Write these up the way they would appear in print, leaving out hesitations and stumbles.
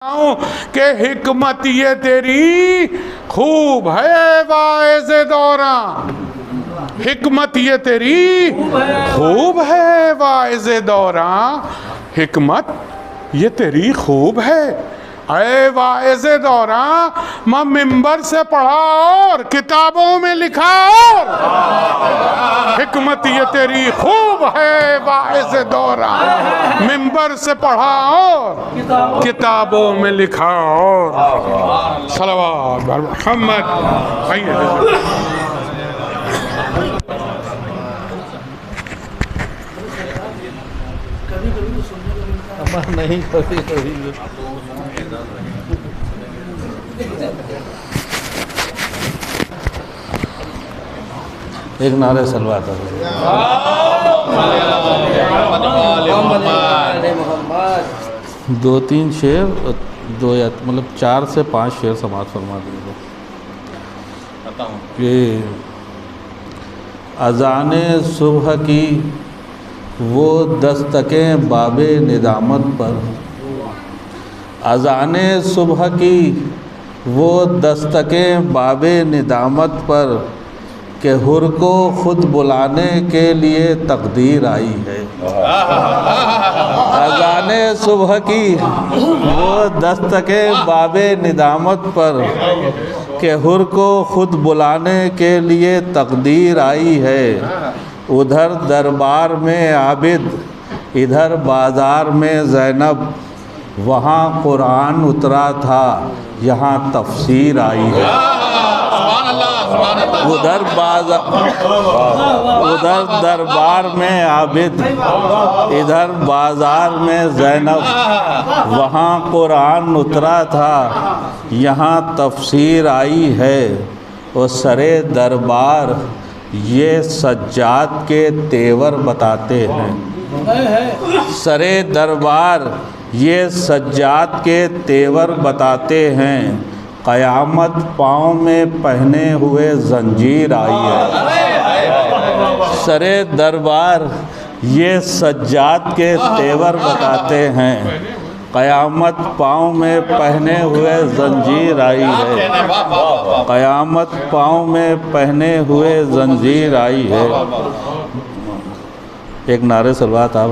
कि हिकमत ये तेरी खूब है वाइज़ दौरा, हिकमत ये तेरी खूब है वाइज़ दौरा, हिकमत ये तेरी खूब है ऐ वाइज़ दौरा। मैं मिंबर से पढ़ा और किताबों में लिखा और हिकमत ये तेरी खूब है वाइज़ दौरा, मिंबर से पढ़ा और किताबों में लिखा और सलवात मोहम्मद। नहीं कभी कभी एक नारे सलवात दो तीन शेर, दो या मतलब 4 से 5 शेर समाज फरमा दीजिए कि अज़ाने सुबह की वो दस्तकें बाबे निदामत पर, अज़ाने सुबह की वो दस्तकें बाबे निदामत पर कि हुर को ख़ुद बुलाने के लिए तकदीर आई है। अज़ाने सुबह की वो दस्तकें बाबे निदामत पर कि हुर को ख़ुद बुलाने के लिए तकदीर आई है। उधर दरबार में आबिद, इधर बाज़ार में ज़ैनब, वहाँ कुरान उतरा था, यहाँ तफसीर आई है। उधर दरबार में आबिद, इधर बाज़ार में ज़ैनब, वहाँ कुरान उतरा था, यहाँ तफसीर आई है। वो सरे दरबार ये सज्जाद के तेवर बताते हैं, सरे दरबार ये सज्जाद के तेवर बताते हैं। क़यामत पाँव में पहने हुए जंजीर आई है। सरे दरबार ये सज्जाद के तेवर बताते हैं, क़यामत पाँव में पहने हुए जंजीर आई है। क़यामत पाँव में पहने हुए जंजीर आई है। एक नारे सलवात आप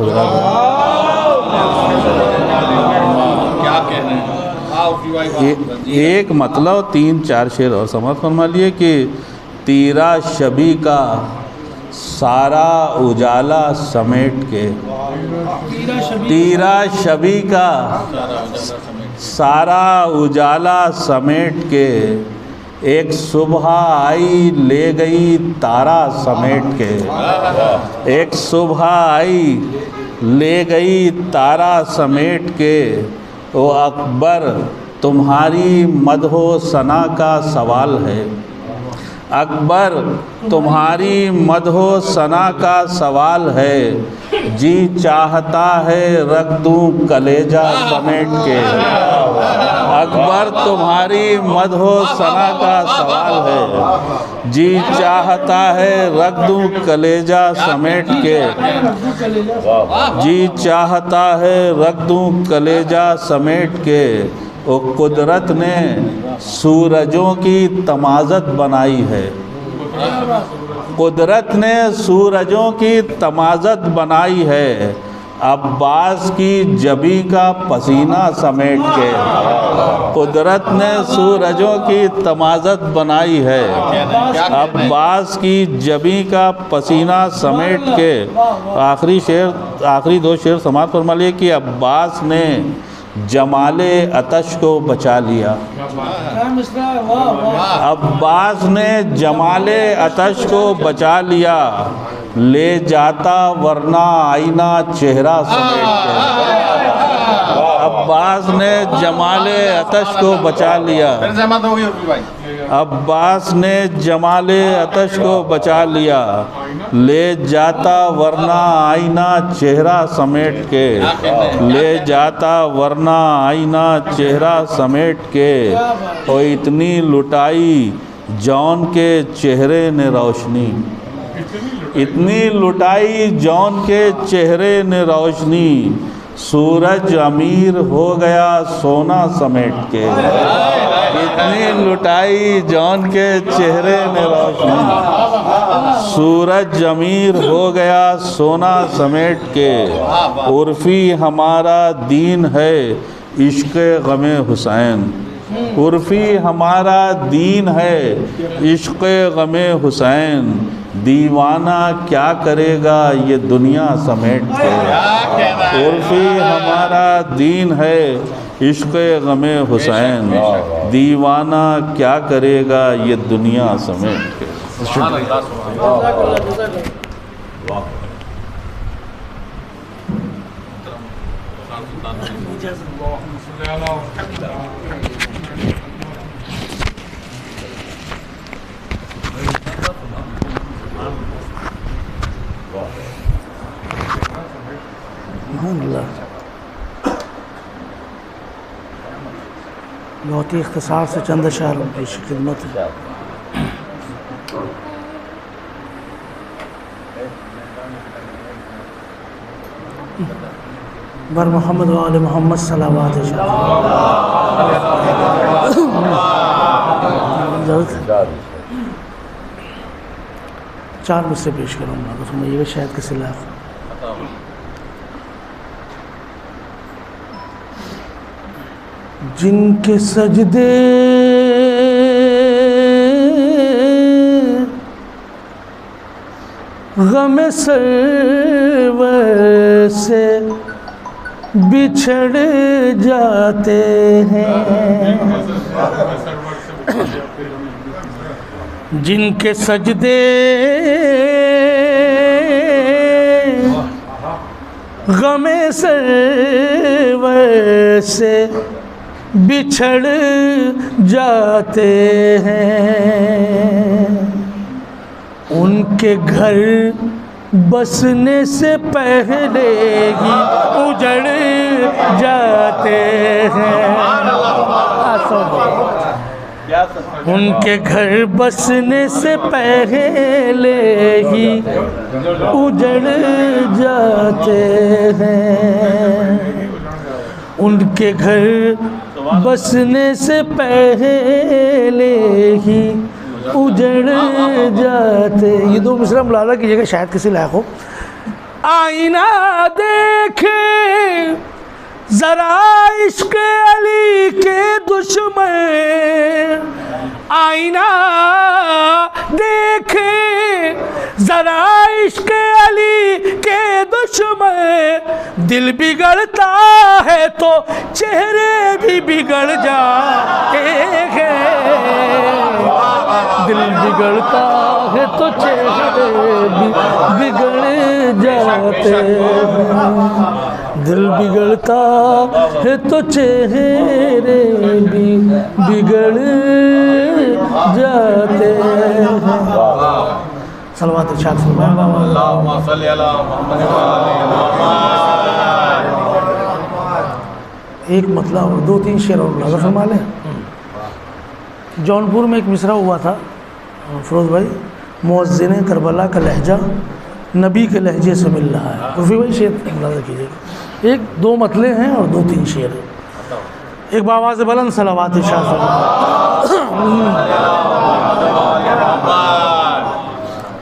एक मतलब 3-4 शेर और समझ फरमा लिए कि तीरा शबी का सारा उजाला समेट के, तीरा शबी का सारा उजाला समेट के, एक सुबह आई ले गई तारा समेट के, एक सुबह आई ले गई तारा समेट के। ओ अकबर तुम्हारी मदहो सना का सवाल है, अकबर तुम्हारी मदहो सना का सवाल है। जी चाहता है रख दूं कलेजा समेट के, अकबर तुम्हारी मदहो सना का सवाल है। जी चाहता है रख दूं कलेजा समेट के, जी चाहता है रख दूं कलेजा समेट के। वो कुदरत ने सूरजों की तमाज़त बनाई है, कुदरत ने सूरजों की तमाज़त बनाई है। अब्बास की जबी का पसीना समेट के, कुदरत ने सूरजों की तमाज़त बनाई है। अब्बास की जबी का पसीना समेट के। आखिरी शेर, आखिरी 2 शेर समाप्त फरमा लिए कि अब्बास ने जमाले अतश को बचा लिया, अब्बास ने जमाले अतश को बचा लिया। ले जाता वरना आईना चेहरा समेट के, अब्बास ने जमाले अतश को बचा लिया, अब्बास ने जमाले अतश को बचा लिया। ले जाता वरना आईना चेहरा समेट के, ले जाता वरना आईना चेहरा समेट के। और इतनी लुटाई जौन के चेहरे ने रोशनी, इतनी लुटाई जौन के चेहरे ने रोशनी। सूरज अमीर हो गया सोना समेट के, इतनी लुटाई जौन के चेहरे ने रोशनी। सूरज अमीर हो गया सोना समेट के, उर्फी हमारा दीन है इश्क़ ग़मे हुसैन। उर्फी हमारा दीन है इश्क़ ग़मे हुसैन, दीवाना क्या करेगा ये दुनिया समेट के। उर्फी हमारा दीन है इश्क़ ग़मे हुसैन, दीवाना क्या करेगा ये दुनिया समेट के। बहुत ही इख्तिसार से चंद अशार पेश खिदमत है। बर मोहम्मद व आले मोहम्मद सलावत चार मुझसे पेश करूँगा तो समझिएगा शायद किसी लायक। जिनके सजदे गमे सरवर से बिछड़ जाते हैं, जिनके सजदे गमे सरवर से बिछड़ जाते हैं, उनके घर बसने से पहले ही उजड़ जाते हैं। उनके घर बसने से पहले ही उजड़ जाते हैं, उनके घर बसने से पहले ही उजड़ जाते। ये दो मिसरा मुलाजा कीजिएगा शायद किसी लायक हो। आईना देखे ज़रा इश्क़ अली के दुश्मन, आईना देखे ज़रा इश्क़ अली के दुश्मन, दिल बिगड़ता है तो चेहरे भी बिगड़ जाते हैं, दिल बिगड़ता है तो चेहरे भी बिगड़ जाते हैं, दिल बिगड़ता है तो चेहरे भी बिगड़ जाते हैं। सलवात इरशाद फरमाएं। एक मतलब और दो तीन शेर और मुलाज़ा फरमा लें। जौनपुर में एक मिसरा हुआ था फिरोज़ भाई, मुअज़्ज़िन करबला का लहजा नबी के लहजे से मिल रहा है। उर्फी भाई शेर मुलाज़ा कीजिएगा। एक दो मतले हैं और दो तीन शेर। एक बावाज़ बुलंद सलावत इरशाद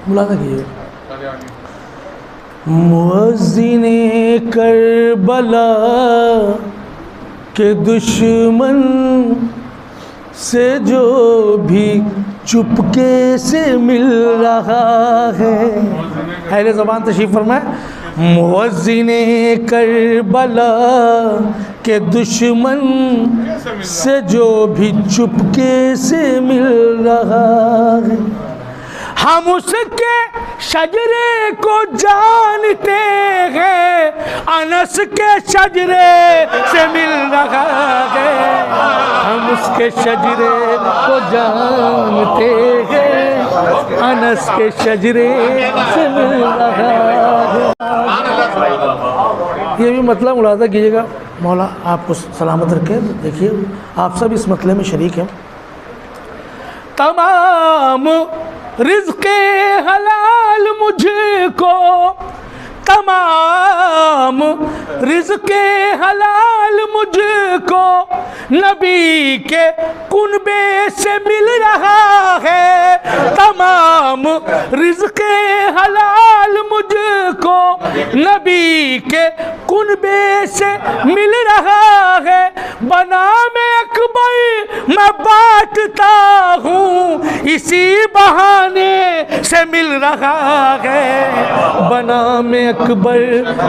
मुलाज़ा कीजिएगा। मुअज़्ज़िन करबला के दुश्मन से जो भी चुपके से मिल रहा है, अहले ज़बान तशरीफ़ फरमाए। मुअज़्ज़िन करबला के दुश्मन से जो भी चुपके से मिल रहा है, हम उसके शजरे को जानते हैं, अनस के शजरे से मिल रहा है, हम उसके शजरे को जानते हैं, अनस के शजरे से मिल रहा है। ये भी मतलब मुलाज़ा कीजिएगा। मौला आपको सलामत रखे। देखिए आप सब इस मतले में शरीक हैं। तमाम रिज़्क़े हलाल मुझको तमाम रिज़्क़े हलाल मुझको नबी के कुनबे से मिल रहा है। तमाम रिज़्क़े हलाल मुझको नबी के कुनबे से मिल रहा है। बना में अकबर मैं बांटता हूँ, इसी बहाने से मिल रहा है। बना में अकबर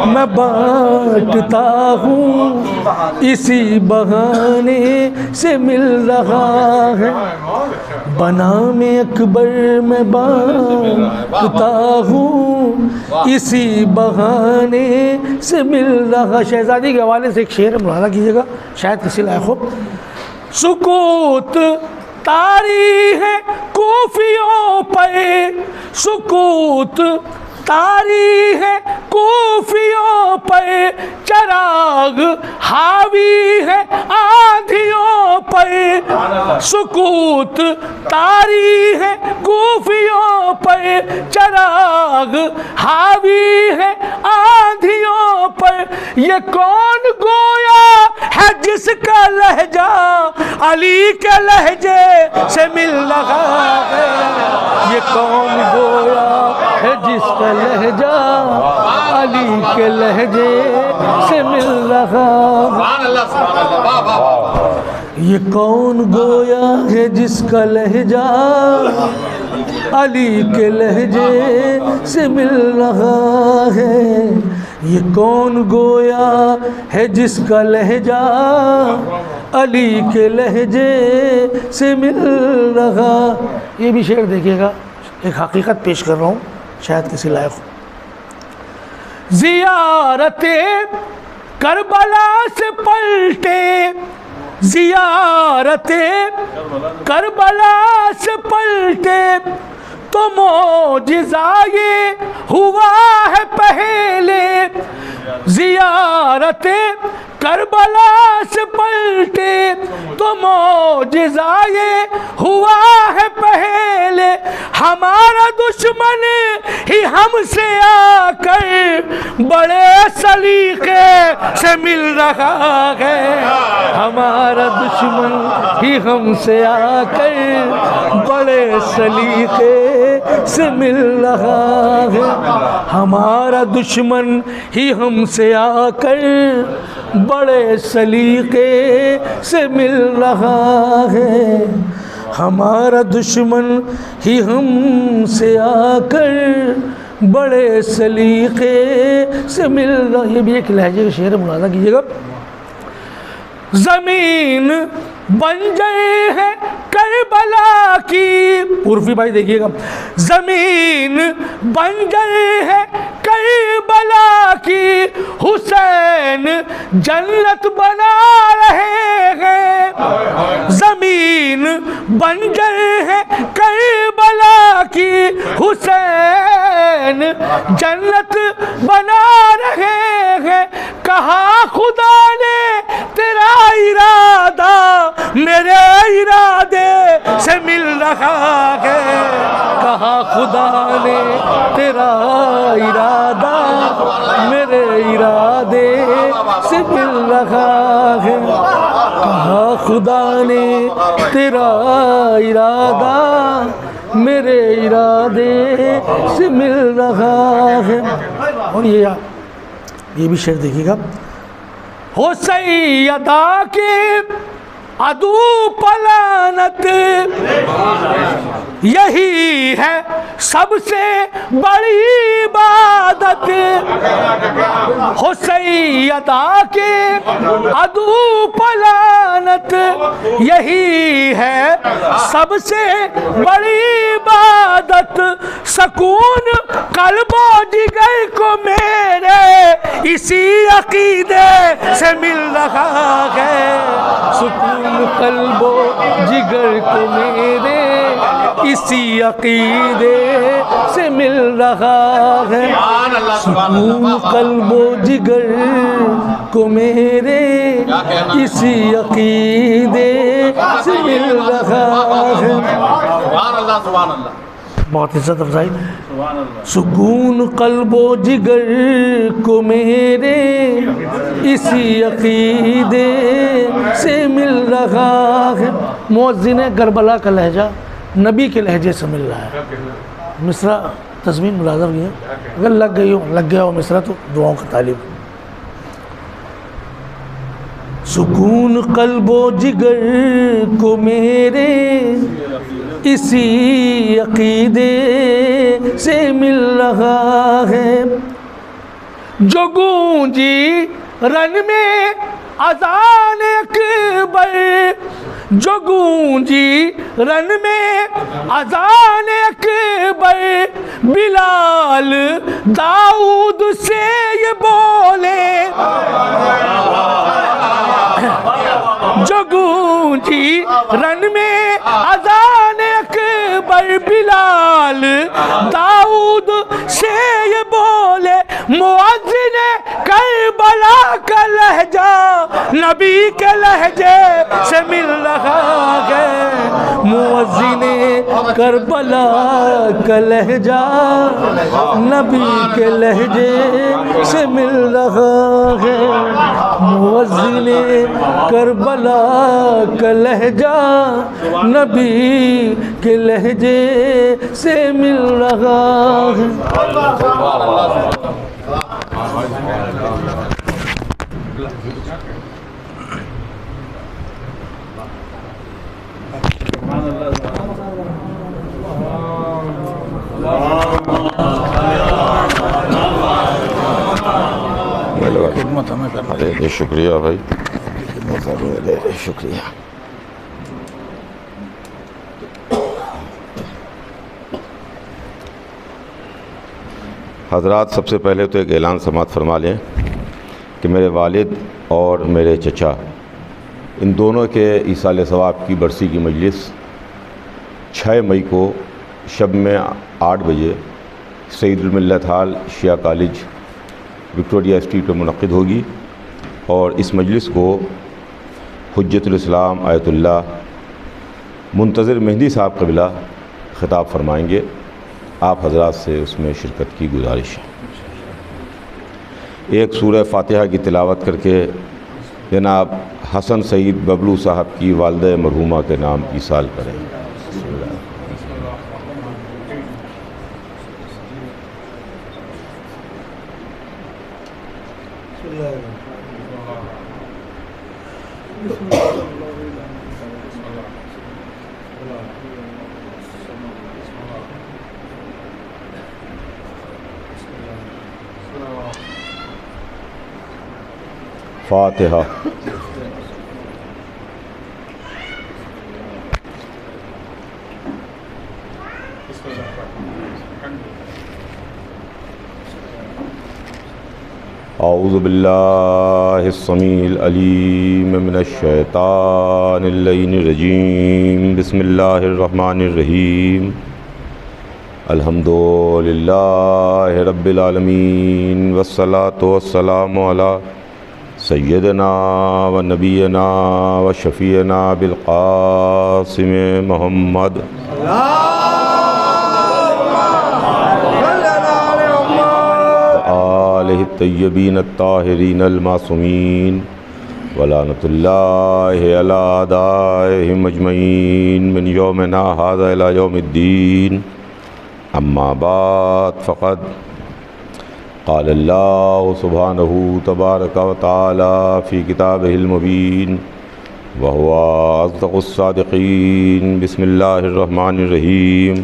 मैं बांटता हूँ, इसी बहाने से मिल रहा है। बना में अकबर मैं बांटता हूँ, इसी बहाने से मिल रहा। शहजादी के हवाले से एक शेर मुलाहाजा कीजिएगा, शायद किसी लायक हो। सुकूत तारी है कूफियों पर, सुकूत तारी है कूफियों पर, चराग हावी है आंधियों पर। सुकूत तारी है कूफियों पर, चराग हावी है आंधियों पर। ये कौन गोया है जिसका लहजा अली के लहजे से मिल रहा है। ये कौन गोया है जिसका लहजा अली के लहजे से मिल रहा है। ये कौन गोया है जिसका लहजा अली के लहजे से मिल रहा है। ये कौन गोया है जिसका लहजा अली के लहजे से मिल रहा। ये भी शेर देखिएगा, एक हकीकत पेश कर रहा हूँ, शायद किसी लायक हो। ज़ियारते करबला से पलटे, ज़ियारते करबला से पलटे, तो मौजिज़ा ये हुआ है पहले। ज़ियारते करबला से पलटे, तो मौजिज़ा ये हुआ है पहले। हमारा दुश्मन ही हमसे आकर बड़े सलीके से मिल रहा है। हमारा दुश्मन ही हमसे आकर बड़े सलीके से मिल रहा है। हमारा दुश्मन ही हमसे आकर बड़े सलीके से मिल रहा है। हमारा दुश्मन ही हमसे आकर बड़े सलीके से मिल रहा। ये भी एक लहजे का शेर मुलाहाजा कीजिएगा। ज़मीन बंजर है करबला की, उर्फी भाई देखिएगा। ज़मीन बंजर है करबला की, हुसैन जन्नत बना रहे हैं। ज़मीन बंजर है करबला की, हुसैन जन्नत बना रहे हैं। कहा खुदा ने तेरा इरादा मेरे इरादे से मिल रहा है। कहा खुदा ने तेरा इरादा मेरे इरादे से मिल रहा है। कहा खुदा ने तेरा इरादा मेरे इरादे से मिल रहा है। और ये भी शेर देखिएगा। हो सैयदा के अदू पलानत, यही है सबसे बड़ी इबादत। हो सैयदा के अदू पलानत, यही है सबसे बड़ी इबादत। सकून कल्बो जिगर को मेरे इसी अकीदे से मिल रहा है। सुकून कल्बो जिगर को मेरे इसी अकीदे से मिल रहा है। सुकून कल्बो जिगर को मेरे इसी अकीदे से मिल रहा है। बहुत इज्जत अफजाई। सुकून कल्बो जिगर को मेरे इसी अकीदे से मिल रहा है। मुअज्जिन करबला का लहजा नबी के लहजे से मिल रहा है। मिसरा तस्मीन मुलाज़म ये है, अगर लग गया हो मिसरा तो दुआओं का तालिब। सुकून कल्बो जिगर को मेरे इसी अकीदे से मिल रहा है। जो गूंजी रन में अज़ान अकबर, जो गूंजी रन में अज़ान अकबर, बिलाल दाऊद से ये बोले। जो गूंजी रन में अज़ान अकबर, बिलाल दाऊद से ये बोले। मुअज्जिन करबला का लहजा नबी के लहजे से मिल रहा है। मुअज्जिन करबला का लहजा नबी के लहजे से मिल रहा है। मुअज्जिन करबला का लहजा नबी के लहजे से मिल रहा है। खिदमत हमें करना। अरे शुक्रिया भाई, शुक्रिया। हज़रात, सबसे पहले तो एक ऐलान समात फरमा लें कि मेरे वालिद और मेरे चचा इन दोनों के ईसाल सवाब की बरसी की मजलिस 6 मई को शब में 8 बजे सईदुल मिल्लत हाल शिया कॉलेज विक्टोरिया स्ट्रीट पर मुनक़्क़िद होगी और इस मजलिस को हुज्जतुल इस्लाम आयतुल्लाह मुंतज़िर मेहदी साहब क़िबला ख़िताब फरमाएंगे। आप हज़रात से उसमें शिरकत की गुजारिश है। एक सूरह फ़ातिहा की तिलावत करके जनाब हसन सईद बबलू साहब की वालिदा मरहूमा के नाम ईसाल करें। फ़ातिहा। औज़ु बिल्लाहिस्समीइल अलीम मिनश शैतानिर रजीम। बिस्मिल्लाहिर रहमानिर रहीम। अल्हम्दुलिल्लाहि रब्बिल आलमीन वस्सलातु वस्सलामु अला सय्यदना व नबीना व शफ़ीना बिल क़ासिम मोहम्मद आलिहि तय्यबीन अत्ताहिरीन अल मासूमीन व लानतुल्लाहि अला आदाइहिम अजमईन मिन यौमिना हाज़ा इला यौमिद्दीन। अम्मा बाद फ़क़द क़ाल अल्लाहु सुब्हानहु तबारक व तआला फ़ी किताबिहिल मुबीन व हुवा अस्दक़ुस सादिक़ीन। बिस्मिल्लाहिर रहमानिर रहीम।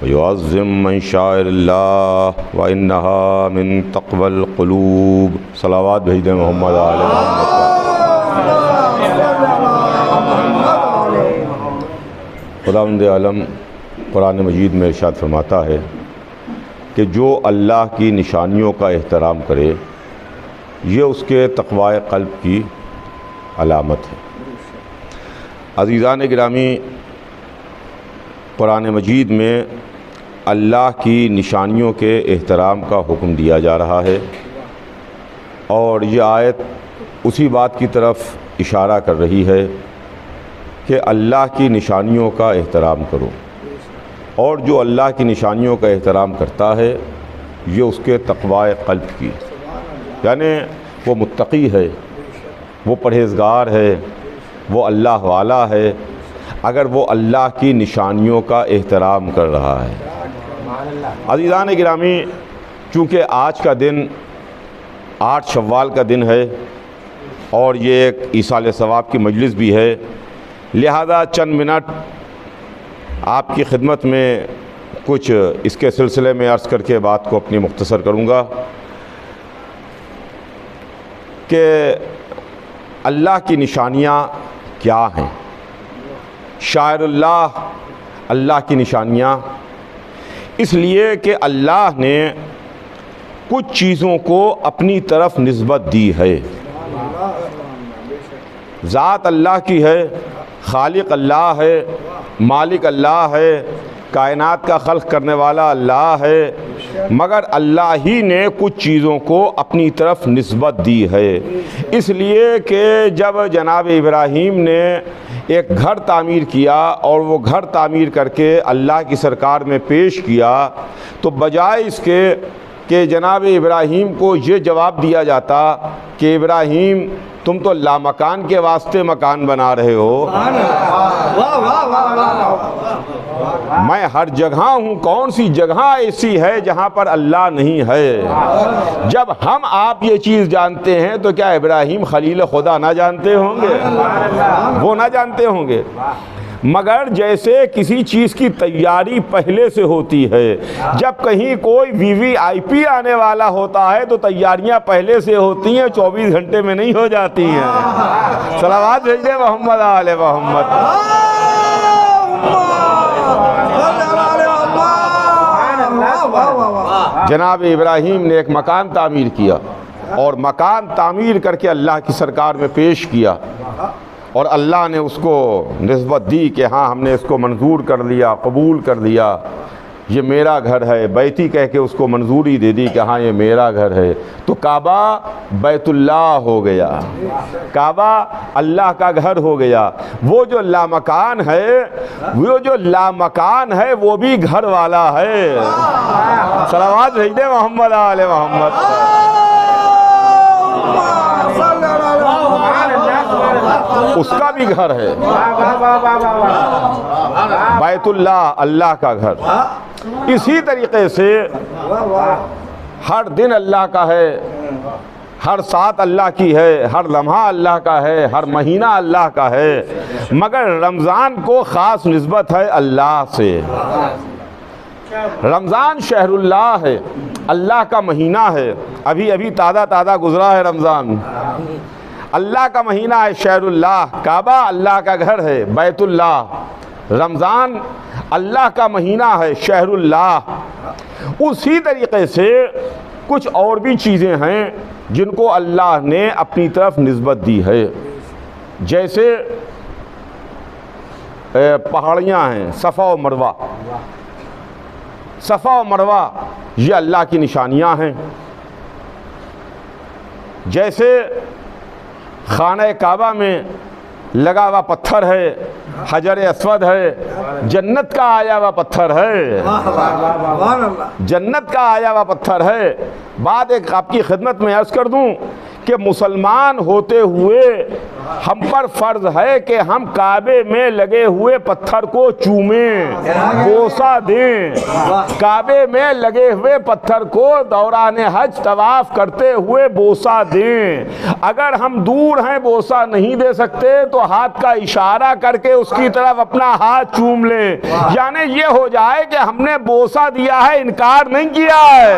व युअज़्ज़िम मन शाइरिल्लाह व इन्नहा मिन तक़वल क़ुलूब। सलावात भेज दें मोहम्मद आले मोहम्मद। खुदावंद आलम कुरान मजीद में इरशाद फरमाता है कि जो अल्लाह की निशानियों का एहतराम करे ये उसके तक़वाए क़ल्ब की अलामत है। अज़ीज़ान गिरामी, कुरान मजीद में अल्लाह की निशानियों के एहतराम का हुक्म दिया जा रहा है और ये आयत उसी बात की तरफ इशारा कर रही है कि अल्लाह की निशानियों का एहतराम करो। और जो अल्लाह की निशानियों का एहतराम करता है ये उसके तक़वा क़ल्ब की, यानी वो मुत्तकी है, वो परहेज़गार है, वो अल्लाह वाला है, अगर वो अल्लाह की निशानियों का एहतराम कर रहा है। अज़ीज़ान गिरामी, चूँकि आज का दिन 8 शव्वाल का दिन है और ये एक ईसाल सवाब की मजलिस भी है, लिहाजा चंद मिनट आपकी खिदमत में कुछ इसके सिलसिले में अर्ज़ करके बात को अपनी मुख्तसर करूँगा कि अल्लाह की निशानियाँ क्या हैं। शायरुल्लाह अल्लाह की निशानियाँ इसलिए कि अल्लाह ने कुछ चीज़ों को अपनी तरफ निस्बत दी है। ज़ात अल्लाह की है, खालिक अल्लाह है, मालिक अल्लाह है, कायनात का खल्क़ करने वाला अल्लाह है, मगर अल्लाह ही ने कुछ चीज़ों को अपनी तरफ निस्बत दी है। इसलिए कि जब जनाब इब्राहीम ने एक घर तामीर किया और वो घर तामीर करके अल्लाह की सरकार में पेश किया, तो बजाय इसके कि जनाब इब्राहीम को ये जवाब दिया जाता कि इब्राहीम तुम तो लामकान के वास्ते मकान बना रहे हो, मैं हर जगह हूँ, कौन सी जगह ऐसी है जहाँ पर अल्लाह नहीं है। जब हम आप ये चीज़ जानते हैं तो क्या इब्राहीम खलील खुदा ना जानते होंगे? वो ना जानते होंगे। मगर जैसे किसी चीज़ की तैयारी पहले से होती है, जब कहीं कोई वीवीआईपी आने वाला होता है तो तैयारियां पहले से होती हैं, 24 घंटे में नहीं हो जाती हैं। सलावत भेजिए मोहम्मद आले मोहम्मद। जनाब इब्राहीम ने एक मकान तामीर किया और मकान तामीर करके अल्लाह की सरकार में पेश किया और अल्लाह ने उसको निस्बत दी कि हाँ हमने इसको मंजूर कर लिया, कबूल कर लिया, ये मेरा घर है। बैती कह के उसको मंजूरी दे दी कि हाँ ये मेरा घर है। तो काबा बैतुल्लाह हो गया, काबा अल्लाह का घर हो गया। वो जो लामकान है वो भी घर वाला है। सलावत भेजिए मोहम्मद आले मोहम्मद। उसका भी घर है बैतुल्लाह, अल्लाह का घर। इसी तरीके से हर दिन अल्लाह का है, हर सात अल्लाह की है, हर लम्हा अल्लाह का है, हर महीना अल्लाह का है, मगर रमज़ान को ख़ास निस्बत है अल्लाह से। रमज़ान शहरुल्लाह है, अल्लाह का महीना है। अभी अभी ताज़ा गुज़रा है रमज़ान, अल्लाह का महीना है शहरुल्लाह। काबा अल्लाह का घर है बैतुल्लाह। रमज़ान अल्लाह का महीना है शहरुल्लाह। उसी तरीक़े से कुछ और भी चीज़ें हैं जिनको अल्लाह ने अपनी तरफ निस्बत दी है। जैसे पहाड़ियाँ हैं, सफ़ा और मरवा। सफ़ा और मरवा ये अल्लाह की निशानियाँ हैं। जैसे खाना काबा में लगा हुआ पत्थर है, हजर अस्वद है, जन्नत का आया हुआ पत्थर है, जन्नत का आया हुआ पत्थर है। बात एक आपकी खिदमत में अर्ज़ कर दूं कि मुसलमान होते हुए हम पर फ़र्ज़ है कि हम काबे में लगे हुए पत्थर को चूमें, बोसा दें। काबे में लगे हुए पत्थर को दौरान हज तवाफ़ करते हुए बोसा दें। अगर हम दूर हैं, बोसा नहीं दे सकते, तो हाथ का इशारा करके उसकी तरफ अपना हाथ चूम लें, यानी ये हो जाए कि हमने बोसा दिया है, इनकार नहीं किया है,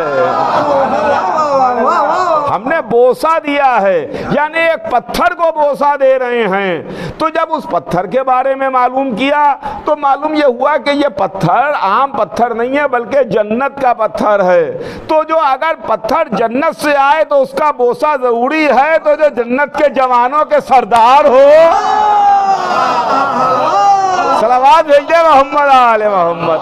हमने बोसा दिया है, यानी एक पत्थर को बोसा दे रहे हैं। तो जब उस पत्थर के बारे में मालूम किया तो मालूम यह हुआ कि यह पत्थर आम पत्थर नहीं है बल्कि जन्नत का पत्थर है। तो जो अगर पत्थर जन्नत से आए तो उसका बोसा जरूरी है। तो जो जन्नत के जवानों के सरदार हो, सलावत भेजिए मोहम्मद आले मोहम्मद।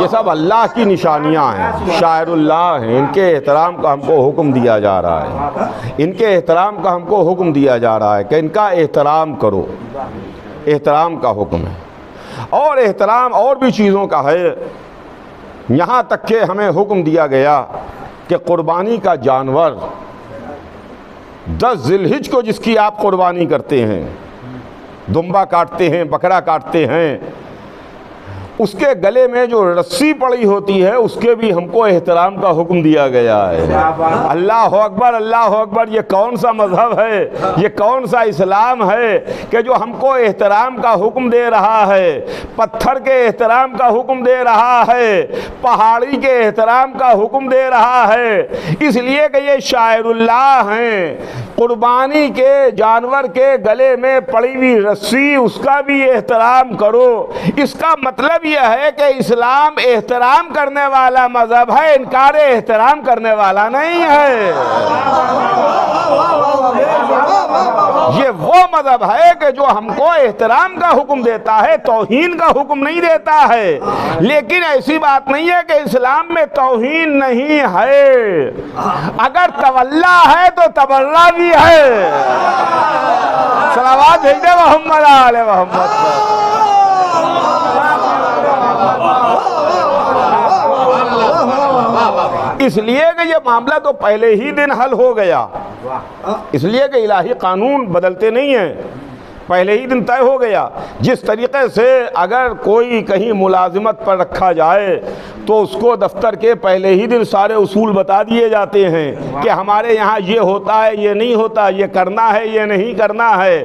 ये सब अल्लाह की निशानियां हैं, शायरुल्लाह हैं, इनके एहतराम का हमको हुक्म दिया जा रहा है, इनके एहतराम का हमको हुक्म दिया जा रहा है कि इनका एहतराम करो, एहतराम का हुक्म है। और एहतराम और भी चीज़ों का है, यहाँ तक कि हमें हुक्म दिया गया कि कुर्बानी का जानवर 10 ज़िलहिज को जिसकी आप कुर्बानी करते हैं, दुम्बा काटते हैं, बकरा काटते हैं, उसके गले में जो रस्सी पड़ी होती है उसके भी हमको एहतराम का हुक्म दिया गया है। अल्लाह अकबर, अल्लाह अकबर। ये कौन सा मज़हब है, ये कौन सा इस्लाम है कि जो हमको एहतराम का हुक्म दे रहा है, पत्थर के एहतराम का हुक्म दे रहा है, पहाड़ी के एहतराम का हुक्म दे रहा है, इसलिए कि ये शायरुल्लाह हैं। कुर्बानी के जानवर के गले में पड़ी हुई रस्सी, उसका भी एहतराम करो। इसका मतलब यह है कि इस्लाम एहतराम करने वाला मजहब है, इनकार एहतराम करने वाला नहीं है। ये वो मजहब है कि जो हमको एहतराम का हुक्म देता है, तौहीन का हुक्म नहीं देता है। लेकिन ऐसी बात नहीं है कि इस्लाम में तौहीन नहीं है, अगर तवल्ला है तो तबर्रा भी है। सलावत भेजे मोहम्मद आले मोहम्मद। इसलिए कि ये मामला तो पहले ही दिन हल हो गया, इसलिए कि इलाही कानून बदलते नहीं हैं, पहले ही दिन तय हो गया। जिस तरीके से अगर कोई कहीं मुलाजिमत पर रखा जाए तो उसको दफ्तर के पहले ही दिन सारे उसूल बता दिए जाते हैं कि हमारे यहाँ ये होता है, ये नहीं होता, ये करना है, ये नहीं करना है।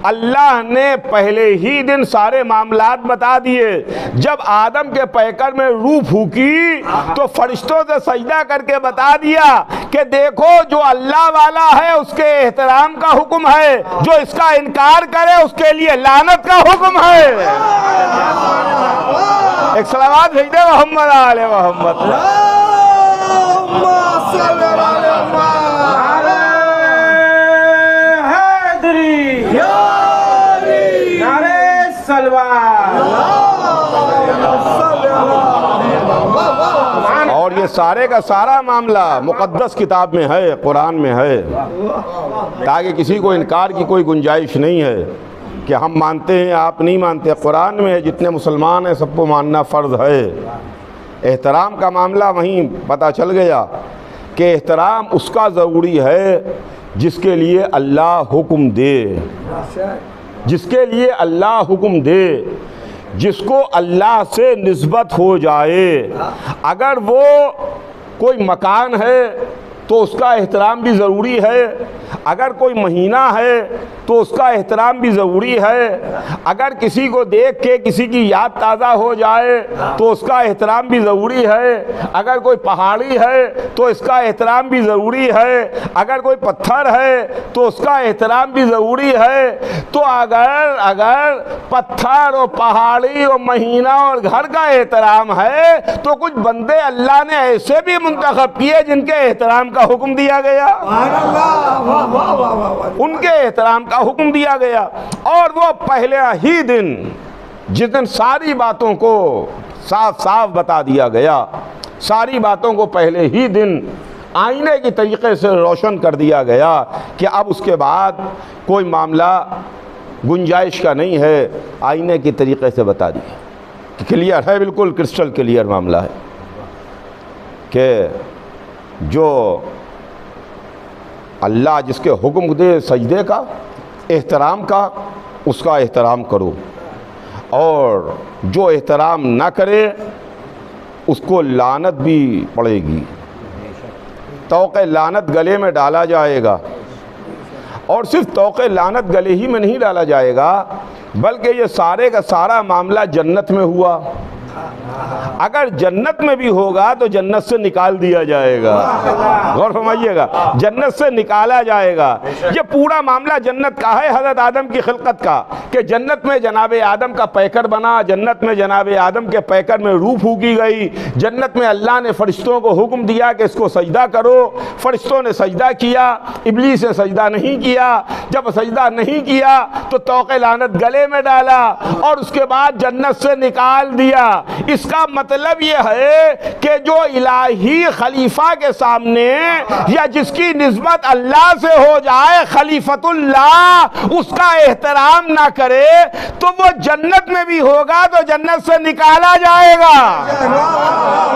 अल्लाह ने पहले ही दिन सारे मामलात बता दिए। जब आदम के पैकर में रूह फूकी तो फरिश्तों से सजदा करके बता दिया कि देखो जो अल्लाह वाला है उसके एहतराम का हुक्म है, जो इसका इनकार करे उसके लिए लानत का हुक्म है। एक सलावत भेज दे मोहम्मद आले मोहम्मद। और ये सारे का सारा मामला मुक़द्दस किताब में है, कुरान में है, ताकि किसी को इनकार की कोई गुंजाइश नहीं है कि हम मानते हैं आप नहीं मानते। कुरान में है, जितने मुसलमान हैं सबको मानना फ़र्ज़ है। एहतराम का मामला वहीं पता चल गया कि एहतराम उसका ज़रूरी है जिसके लिए अल्लाह हुक्म दे, जिसके लिए अल्लाह हुक्म दे, जिसको अल्लाह से निस्बत हो जाए। अगर वो कोई मकान है तो उसका एहतराम भी ज़रूरी है, अगर कोई महीना है तो उसका एहतराम भी ज़रूरी है, अगर किसी को देख के किसी की याद ताज़ा हो जाए तो उसका एहतराम भी ज़रूरी है, अगर कोई पहाड़ी है तो इसका एहतराम भी ज़रूरी है, अगर कोई पत्थर है तो उसका एहतराम भी ज़रूरी है। तो अगर पत्थर और पहाड़ी और महीना और घर का एहतराम है तो कुछ बंदे अल्लाह ने ऐसे भी मुंतखब किए जिनके एहतराम का हुक्म दिया गया, उनके एहतराम का हुक्म दिया गया। और वो पहले ही दिन जिस दिन सारी बातों को साफ साफ बता दिया गया, सारी बातों को पहले ही दिन आईने की तरीके से रोशन कर दिया गया कि अब उसके बाद कोई मामला गुंजाइश का नहीं है, आईने की तरीके से बता दिया। क्लियर है, बिल्कुल क्रिस्टल क्लियर मामला है कि जो अल्लाह जिसके हुक्म दे सजदे का, एहतराम का, उसका एहतराम करो, और जो एहतराम ना करे उसको लानत भी पड़ेगी, तौक़े लानत गले में डाला जाएगा। और सिर्फ तौक़े लानत गले ही में नहीं डाला जाएगा बल्कि ये सारे का सारा मामला जन्नत में हुआ। अगर जन्नत में भी होगा तो जन्नत से निकाल दिया जाएगा। गौर फरमाइएगा, जन्नत से निकाला जाएगा। ये पूरा मामला जन्नत का है, हज़रत आदम की खिलकत का, कि जन्नत में जनाब आदम का पैकर बना, जन्नत में जनाब आदम के पैकर में रूह फूकी गई, जन्नत में अल्लाह ने फरिश्तों को हुक्म दिया कि इसको सजदा करो, फरिश्तों ने सजदा किया, इब्लीस ने सजदा नहीं किया। जब सजदा नहीं किया तो तौक़े लानत गले में डाला और उसके बाद जन्नत से निकाल दिया। इस इसका मतलब ये है कि जो इलाही खलीफा के सामने या जिसकी निस्बत अल्लाह से हो जाए, खलीफतुल्लाह, उसका एहतराम ना करे तो वो जन्नत में भी होगा तो जन्नत से निकाला जाएगा।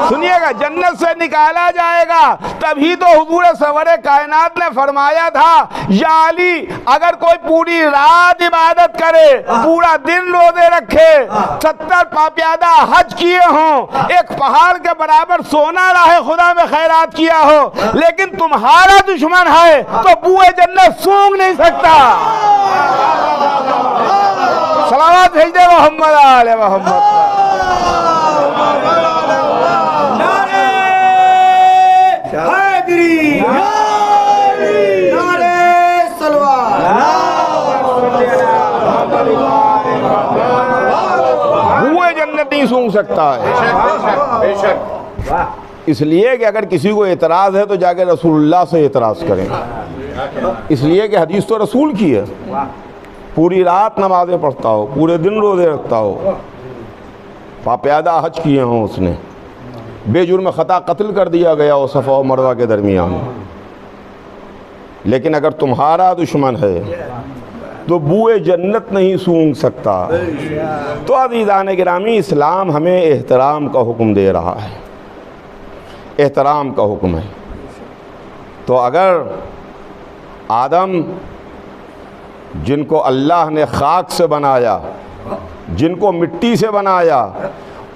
सुनिएगा, जन्नत से निकाला जाएगा। तभी तो हुजूर सरवर कायनात ने फरमाया था, या अली, अगर कोई पूरी रात इबादत करे, पूरा दिन रोजे रखे, 70 पाप्यादा हज किए हों, एक पहाड़ के बराबर सोना राहे खुदा में खैरात किया हो, लेकिन तुम्हारा दुश्मन है तो बुए जन्नत सूंघ नहीं सकता। सलावत भेज दे मोहम्मद आले मोहम्मद। बुए जन्नत नहीं सूंघ सकता है। इसलिए कि अगर किसी को एतराज़ है तो जाके रसूलुल्लाह से एतराज़ करें। इसलिए कि हदीस तो रसूल की है, पूरी रात नमाज़ें पढ़ता हो, पूरे दिन रोज़े रखता हो, पाप्यादा हज किए हों, उसने बेजुर्म ख़ता कत्ल कर दिया गया हो सफ़ा और मरवा के दरमियान, लेकिन अगर तुम्हारा दुश्मन है तो बुए जन्नत नहीं सूंघ सकता। तो अज़ीज़ान गिरामी, इस्लाम हमें एहतराम का हुक्म दे रहा है, एहतराम का हुक्म है। तो अगर आदम, जिनको अल्लाह ने खाक से बनाया, जिनको मिट्टी से बनाया,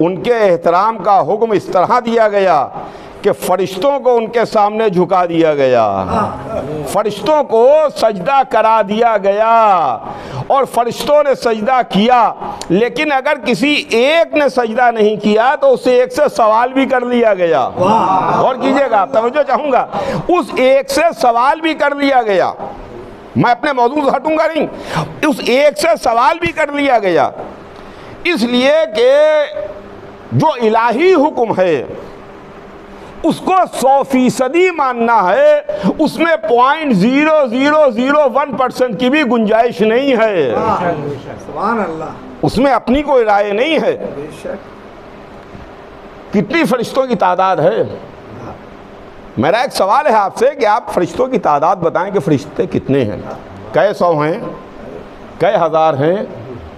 उनके एहतराम का हुक्म इस तरह दिया गया कि फरिश्तों को उनके सामने झुका दिया गया, फरिश्तों को सजदा करा दिया गया और फरिश्तों ने सजदा किया। लेकिन अगर किसी एक ने सजदा नहीं किया तो उसे एक से सवाल भी कर लिया गया। और कीजिएगा, आप तवज्जो चाहूँगा, उस एक से सवाल भी कर लिया गया। मैं अपने मौजूद से हटूंगा नहीं, उस एक से सवाल भी कर लिया गया। इसलिए कि जो इलाही हुक्म है उसको 100% मानना है, उसमें 0.0001% की भी गुंजाइश नहीं है, उसमें अपनी कोई राय नहीं है। कितनी फरिश्तों की तादाद है? मेरा एक सवाल है आपसे कि आप फरिश्तों की तादाद बताएं कि फरिश्ते कितने हैं, कै सौ हैं, कै हज़ार हैं,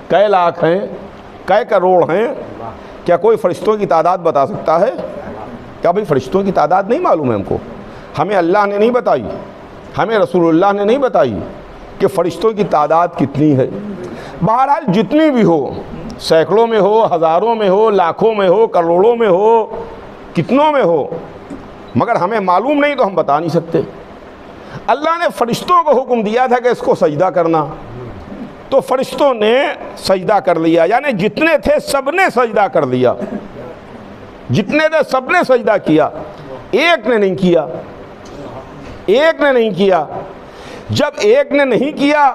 कै लाख हैं, कै करोड़ हैं? क्या कोई फरिश्तों की तादाद बता सकता है? क्या भाई फरिश्तों की तादाद नहीं मालूम है हमको? हमें अल्लाह ने नहीं बताई, हमें रसूलुल्लाह ने नहीं बताई कि फरिश्तों की तादाद कितनी है। बहरहाल जितनी भी हो, सैकड़ों में हो, हज़ारों में हो, लाखों में हो, करोड़ों में हो, कितनों में हो, मगर हमें मालूम नहीं तो हम बता नहीं सकते। अल्लाह ने फरिश्तों को हुक्म दिया था कि इसको सजदा करना, तो फरिश्तों ने सजदा कर लिया, यानी जितने थे सब ने सजदा कर लिया, जितने थे सब ने सजदा किया, एक ने नहीं किया, एक ने नहीं किया। जब एक ने नहीं किया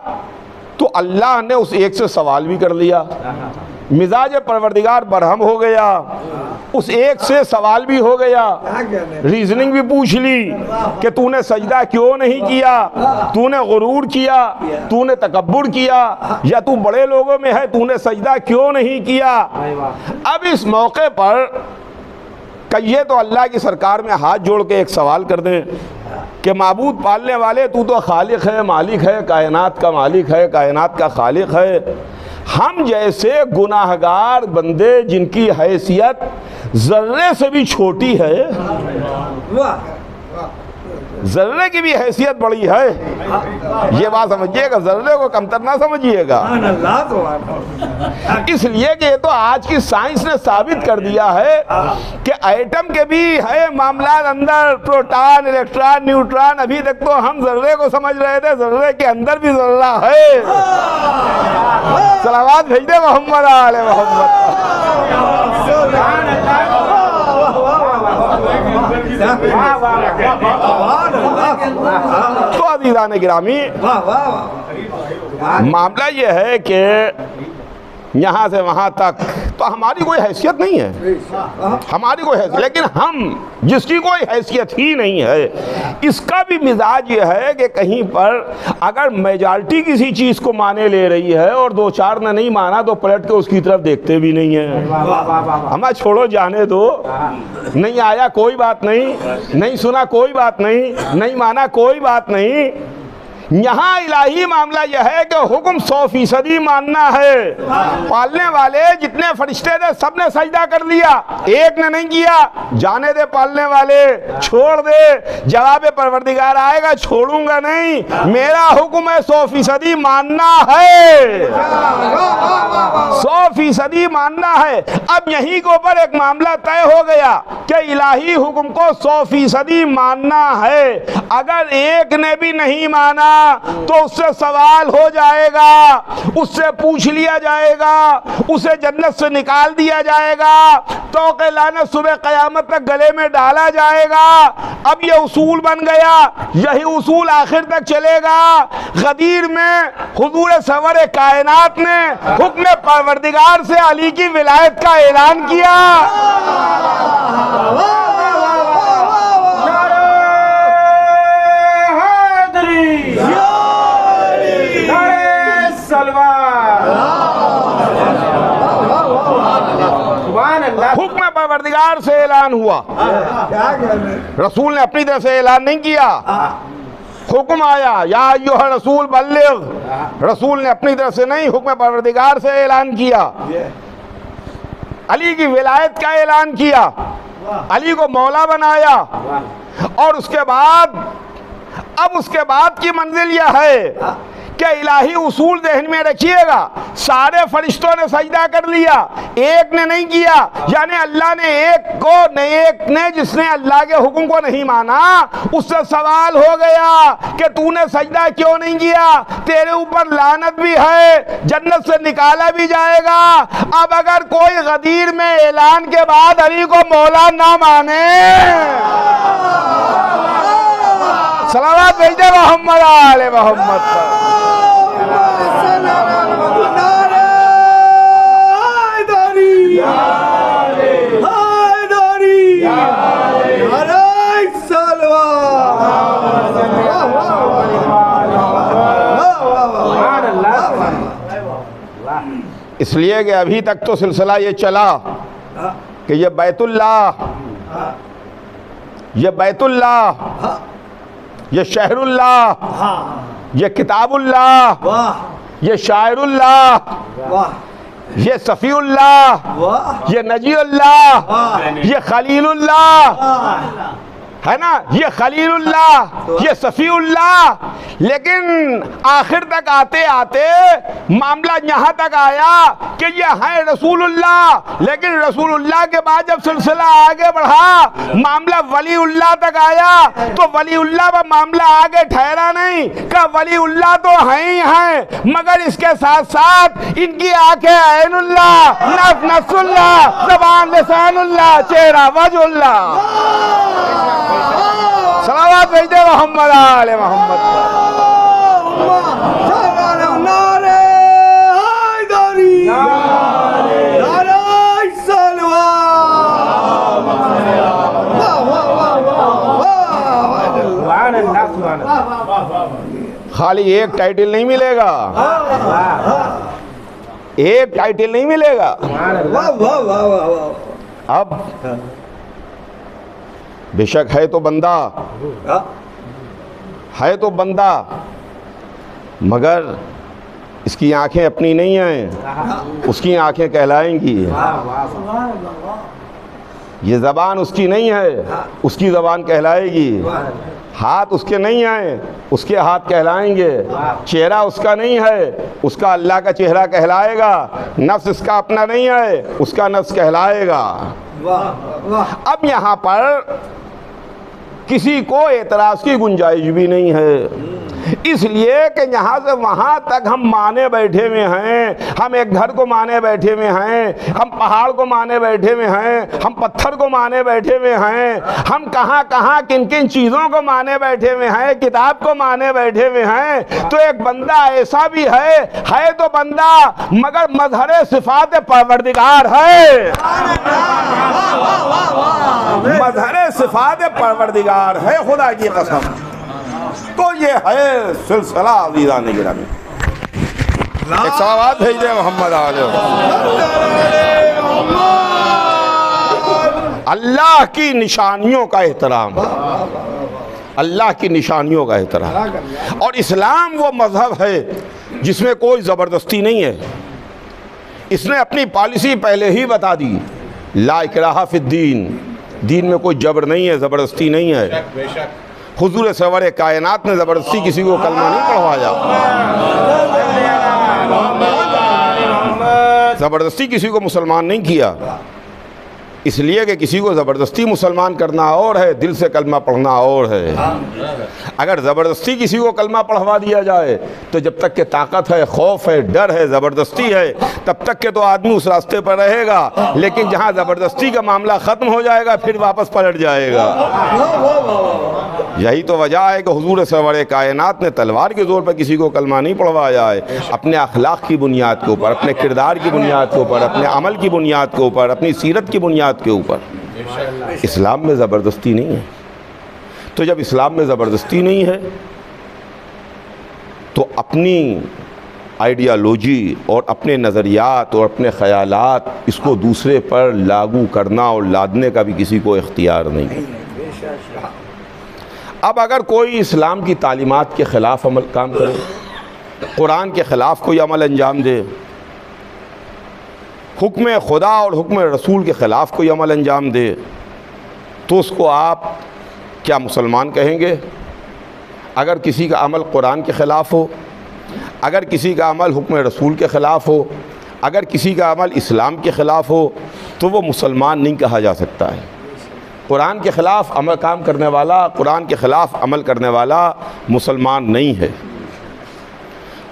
तो अल्लाह ने उस एक से सवाल भी कर लिया, मिजाज परवरदिगार बरहम हो गया, उस एक से सवाल भी हो गया, रीजनिंग भी पूछ ली कि तूने सजदा क्यों नहीं किया, तूने गुरूर किया, तूने तकब्बुर किया, या तू बड़े लोगों में है, तूने सजदा क्यों नहीं किया। अब इस मौके पर कहिए तो अल्लाह की सरकार में हाथ जोड़ के एक सवाल कर दें कि माबूद पालने वाले, तू तो खालिक है, मालिक है, कायनात का मालिक है, कायनात का खालिक है। हम जैसे गुनाहगार बंदे जिनकी हैसियत ज़र्रे से भी छोटी है, ज़र्रे की भी हैसियत बड़ी है, ये बात समझिएगा, ज़र्रे को कमतर ना समझिएगा। इसलिए कि ये तो आज की साइंस ने साबित कर दिया है कि एटम के भी है मामला अंदर, प्रोटॉन, इलेक्ट्रॉन, न्यूट्रॉन। अभी तक तो हम ज़र्रे को समझ रहे थे, ज़र्रे के अंदर भी ज़र्रा है। सलावत भेज दे मोहम्मद आले मोहम्मद। तो अज़ीज़ान गिरामी, मामला ये है कि यहाँ से वहाँ तक तो हमारी कोई हैसियत नहीं है, हमारी कोई हैसियत। लेकिन हम जिसकी कोई हैसियत ही नहीं है, इसका भी मिजाज ये है कि कहीं पर अगर मेजॉरिटी किसी चीज़ को माने ले रही है और दो चार ने नहीं माना तो पलट के उसकी तरफ देखते भी नहीं है। हमें छोड़ो, जाने दो, नहीं आया कोई बात नहीं, नहीं सुना कोई बात नहीं, नहीं माना कोई बात नहीं। यहाँ इलाही मामला यह है कि हुक्म 100% मानना है। पालने वाले जितने फरिश्ते थे सबने सजदा कर लिया, एक ने नहीं किया, जाने दे पालने वाले, छोड़ दे, जवाब परवरदिगार आएगा, छोड़ूंगा नहीं, मेरा हुक्म है 100% मानना है, 100% मानना है। अब यहीं के ऊपर एक मामला तय हो गया कि इलाही हुक्म को 100% मानना है। अगर एक ने भी नहीं माना तो उससे सवाल हो जाएगा, उससे पूछ लिया जाएगा, उसे जन्नत से निकाल दिया जाएगा, तो के लानत सुबह क़यामत तक गले में डाला जाएगा। अब ये उसूल बन गया, यही उसूल आखिर तक चलेगा। गदीर में हुजूर सरवर कायनात ने हुक्म परवरदिगार से अली की विलायत का ऐलान किया। हुक्म परवरदिगार से ऐलान हुआ, रसूल ने अपनी तरफ से ऐलान नहीं किया। हुक्म आया, या अय्युहा रसूल बल्लिग, रसूल ने अपनी तरफ से नहीं, हुक्म परवरदिगार से ऐलान किया। अली की विलायत का ऐलान किया, अली को मौला बनाया। और उसके बाद, अब उसके बाद की मंजिल यह है कि इलाही उसूल ज़हन में रखिएगा। सारे फरिश्तों ने सजदा कर लिया, एक ने नहीं किया, यानी अल्लाह ने एक ने जिसने अल्लाह के हुक्म को नहीं माना, उससे सवाल हो गया कि तूने सजदा क्यों नहीं किया, तेरे ऊपर लानत भी है, जन्नत से निकाला भी जाएगा। अब अगर कोई गदीर में ऐलान के बाद अली को मौला ना माने, सलावत भेजे मोहम्मद आले मोहम्मद पर। इसलिए कि अभी तक तो सिलसिला ये चला कि ये बैतुल्लाह, ये बैतुल्लाह, ये शहरुल्लाह, ये किताबुल्लाह, ये शायरुल्लाह, ये सफ़ीउल्लाह, ये नजीउल्लाह, ये खलीलुल्लाह, है ना, ये खलीलुल्लाह, ये सफ़ीउल्लाह। लेकिन आखिर तक आते आते मामला यहाँ तक आया कि ये है रसूलुल्लाह। लेकिन रसूलुल्लाह के बाद जब सिलसिला आगे बढ़ा, मामला वलीउल्लाह तक आया, तो वलीउल्लाह का मामला आगे ठहरा नहीं का वलीउल्लाह तो हैं ही हैं, मगर इसके साथ साथ इनकी आंखें ऐनुल्लाह, नफ नफ्सुल्लाह, ज़बान लिसानुल्लाह, चेहरा वजहुल्लाह। सलावत भेजे मोहम्मद आले मोहम्मद। खाली एक टाइटल नहीं मिलेगा, एक टाइटल नहीं मिलेगा। अब बेशक है तो बंदा, है तो बंदा, मगर इसकी आंखें अपनी नहीं हैं, उसकी आंखें कहलाएंगी। ये ज़बान उसकी नहीं है, उसकी ज़बान कहलाएगी। हाथ उसके नहीं हैं, उसके हाथ कहलाएंगे। चेहरा उसका नहीं है, उसका अल्लाह का चेहरा कहलाएगा। नफ्स इसका अपना नहीं है, उसका नफ्स कहलाएगा। अब यहाँ पर किसी को एतराज़ की गुंजाइश भी नहीं है। इसलिए कि यहाँ से वहाँ तक हम माने बैठे हुए हैं, हम एक घर को माने बैठे हुए हैं, हम पहाड़ को माने बैठे हुए हैं, हम पत्थर को माने बैठे हुए हैं, हम कहाँ कहाँ किन किन चीज़ों को माने बैठे हुए हैं, किताब को माने बैठे हुए हैं। तो एक बंदा ऐसा भी है तो बंदा मगर मजहर सिफात परवरदिगार है, मजहर सिफात परवरदिगार है, खुदा की कसम। तो ये है सिलसिला अज़ीज़ान गिरामी। एक सलावत भेजे मोहम्मद अल्लाह की निशानियों का एहतराम, अल्लाह की निशानियों का एहतराम। और इस्लाम वो मज़हब है जिसमें कोई ज़बरदस्ती नहीं है। इसने अपनी पॉलिसी पहले ही बता दी, ला इकराहा फिद्दीन, दीन में कोई जबर नहीं है, ज़बरदस्ती नहीं है। हुजूर सरवर कायनात ने ज़बरदस्ती किसी को कलमा नहीं पढ़वाया, ज़बरदस्ती किसी को मुसलमान नहीं किया। इसलिए कि किसी को ज़बरदस्ती मुसलमान करना और है, दिल से कलमा पढ़ना और है। अगर ज़बरदस्ती किसी को कलमा पढ़वा दिया जाए तो जब तक के ताकत है, खौफ है, डर है, ज़बरदस्ती है, तब तक के तो आदमी उस रास्ते पर रहेगा। लेकिन जहाँ ज़बरदस्ती का मामला ख़त्म हो जाएगा फिर वापस पलट जाएगा। यही तो वजह है कि हुजूर सरवर कायनात ने तलवार के ज़ोर पर किसी को कलमा नहीं पढ़वाया है। अपने अखलाक की बुनियाद के ऊपर, अपने किरदार की बुनियाद के ऊपर, अपने अमल की बुनियाद के ऊपर, अपनी सीरत की बुनियाद के ऊपर। इस्लाम में ज़बरदस्ती नहीं है। तो जब इस्लाम में ज़बरदस्ती नहीं है तो अपनी आइडियालॉजी और अपने नज़रियात और अपने ख़यालात इसको दूसरे पर लागू करना और लादने का भी किसी को इख्तियार नहीं है। अब अगर कोई इस्लाम की तालीमात के ख़िलाफ़ अमल काम करे, कुरान के ख़िलाफ़ कोई अमल अंजाम दे, हुक्म खुदा और हुक्म रसूल के ख़िलाफ़ कोई अमल अंजाम दे, तो उसको आप क्या मुसलमान कहेंगे? अगर किसी का अमल कुरान के ख़िलाफ़ हो, अगर किसी का अमल हुक्म रसूल के ख़िलाफ़ हो, अगर किसी का अमल इस्लाम के ख़िलाफ़ हो, तो वो मुसलमान नहीं कहा जा सकता है। कुरान के ख़िलाफ़ अमल काम करने वाला, कुरान के ख़िलाफ़ अमल करने वाला मुसलमान नहीं है।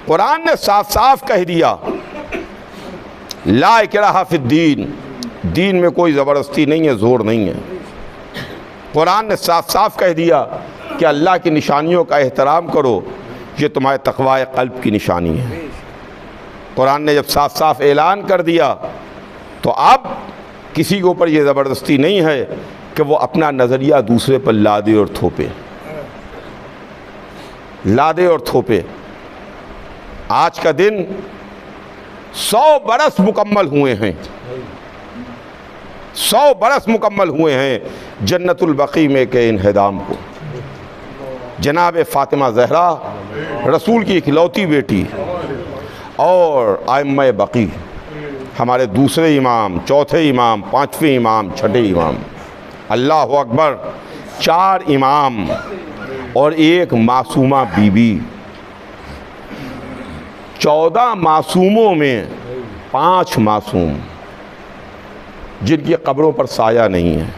कुरान ने साफ साफ कह दिया, ला इकराहा फिद्दीन, दीन में कोई ज़बरदस्ती नहीं है, ज़ोर नहीं है। कुरान ने साफ साफ कह दिया कि अल्लाह की निशानियों का एहतराम करो, ये तुम्हारे तक़वाए क़ल्ब की निशानी है। कुरान ने जब साफ साफ ऐलान कर दिया तो अब किसी के ऊपर ये ज़बरदस्ती नहीं है कि वो अपना नज़रिया दूसरे पर लादे और थोपे, लादे और थोपे। आज का दिन 100 बरस मुकम्मल हुए हैं, 100 बरस मुकम्मल हुए हैं जन्नतुल बकी में के इन्हिदाम को। जनाब फ़ातिमा ज़हरा रसूल की इकलौती बेटी और आइम्मा बकी, हमारे दूसरे इमाम, चौथे इमाम, पाँचवें इमाम, छठे इमाम, अल्लाह अकबर, 4 इमाम और एक मासूमा बीबी। 14 मासूमों में 5 मासूम जिनकी कब्रों पर साया नहीं है,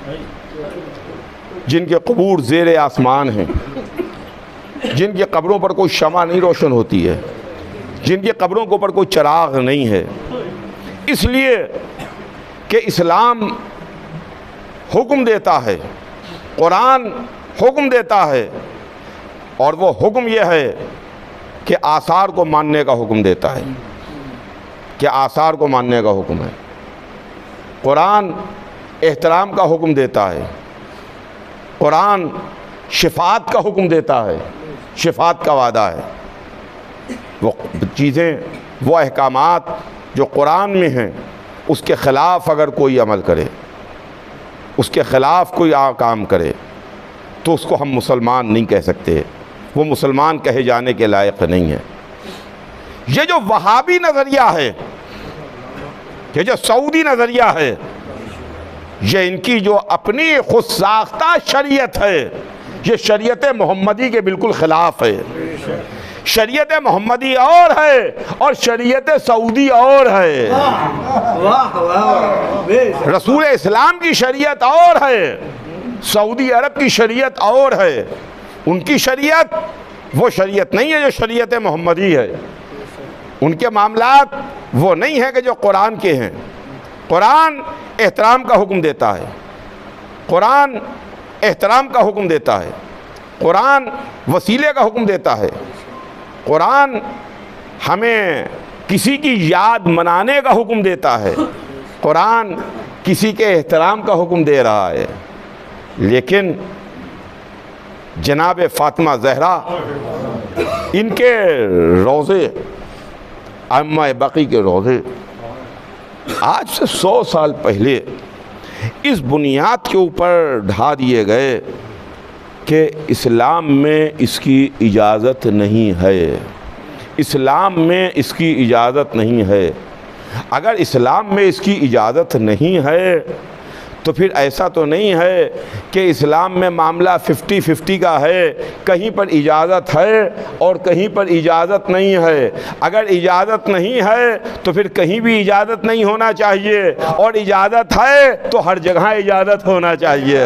जिनके कबूर ज़ेरे आसमान हैं, जिनकी कब्रों पर कोई शमा नहीं रोशन होती है, जिनकी कब्रों के ऊपर कोई चिराग नहीं है। इसलिए कि इस्लाम हुक्म देता है, कुरान हुक्म देता है, और वो हुक्म यह है कि आसार को मानने का हुक्म देता है, कि आसार को मानने का हुक्म है। कुरान एहतराम का हुक्म देता है, कुरान शिफात का हुक्म देता है, शिफात का वादा है। वो चीज़ें, वो अहकामात जो कुरान में हैं, उसके ख़िलाफ़ अगर कोई अमल करे, उसके ख़िलाफ़ कोई काम करे, तो उसको हम मुसलमान नहीं कह सकते, वो मुसलमान कहे जाने के लायक नहीं है। ये जो वहाबी नज़रिया है, ये जो सऊदी नज़रिया है, ये इनकी जो अपनी खुद साख्ता शरीयत है, ये शरीयत मोहम्मदी के बिल्कुल ख़िलाफ़ है। शरीयत मोहम्मदी और है और शरीयत सऊदी और है। रसूल इस्लाम की शरीयत और है, सऊदी अरब की शरीयत और है। उनकी शरीयत वो शरीयत नहीं है जो शरीयत मोहम्मदी है। उनके मामलात वो नहीं है कि जो कुरान के हैं। कुरान एहतराम का हुक्म देता है, कुरान एहतराम का हुक्म देता है, कुरान वसीले का हुक्म देता है, कुरान हमें किसी की याद मनाने का हुक्म देता है, कुरान किसी के एहतराम का हुक्म दे रहा है। लेकिन जनाब फ़ातिमा ज़हरा, इनके रोज़े, अम्मा बकी के रोज़े आज से 100 साल पहले इस बुनियाद के ऊपर ढा दिए गए कि इस्लाम में इसकी इजाज़त नहीं है, इस्लाम में इसकी इजाज़त नहीं है। अगर इस्लाम में इसकी इजाज़त नहीं है तो फिर ऐसा तो नहीं है कि इस्लाम में मामला 50-50 का है, कहीं पर इजाज़त है और कहीं पर इजाज़त नहीं है। अगर इजाज़त नहीं है तो फिर कहीं भी इजाज़त नहीं होना चाहिए, और इजाज़त है तो हर जगह इजाज़त होना चाहिए,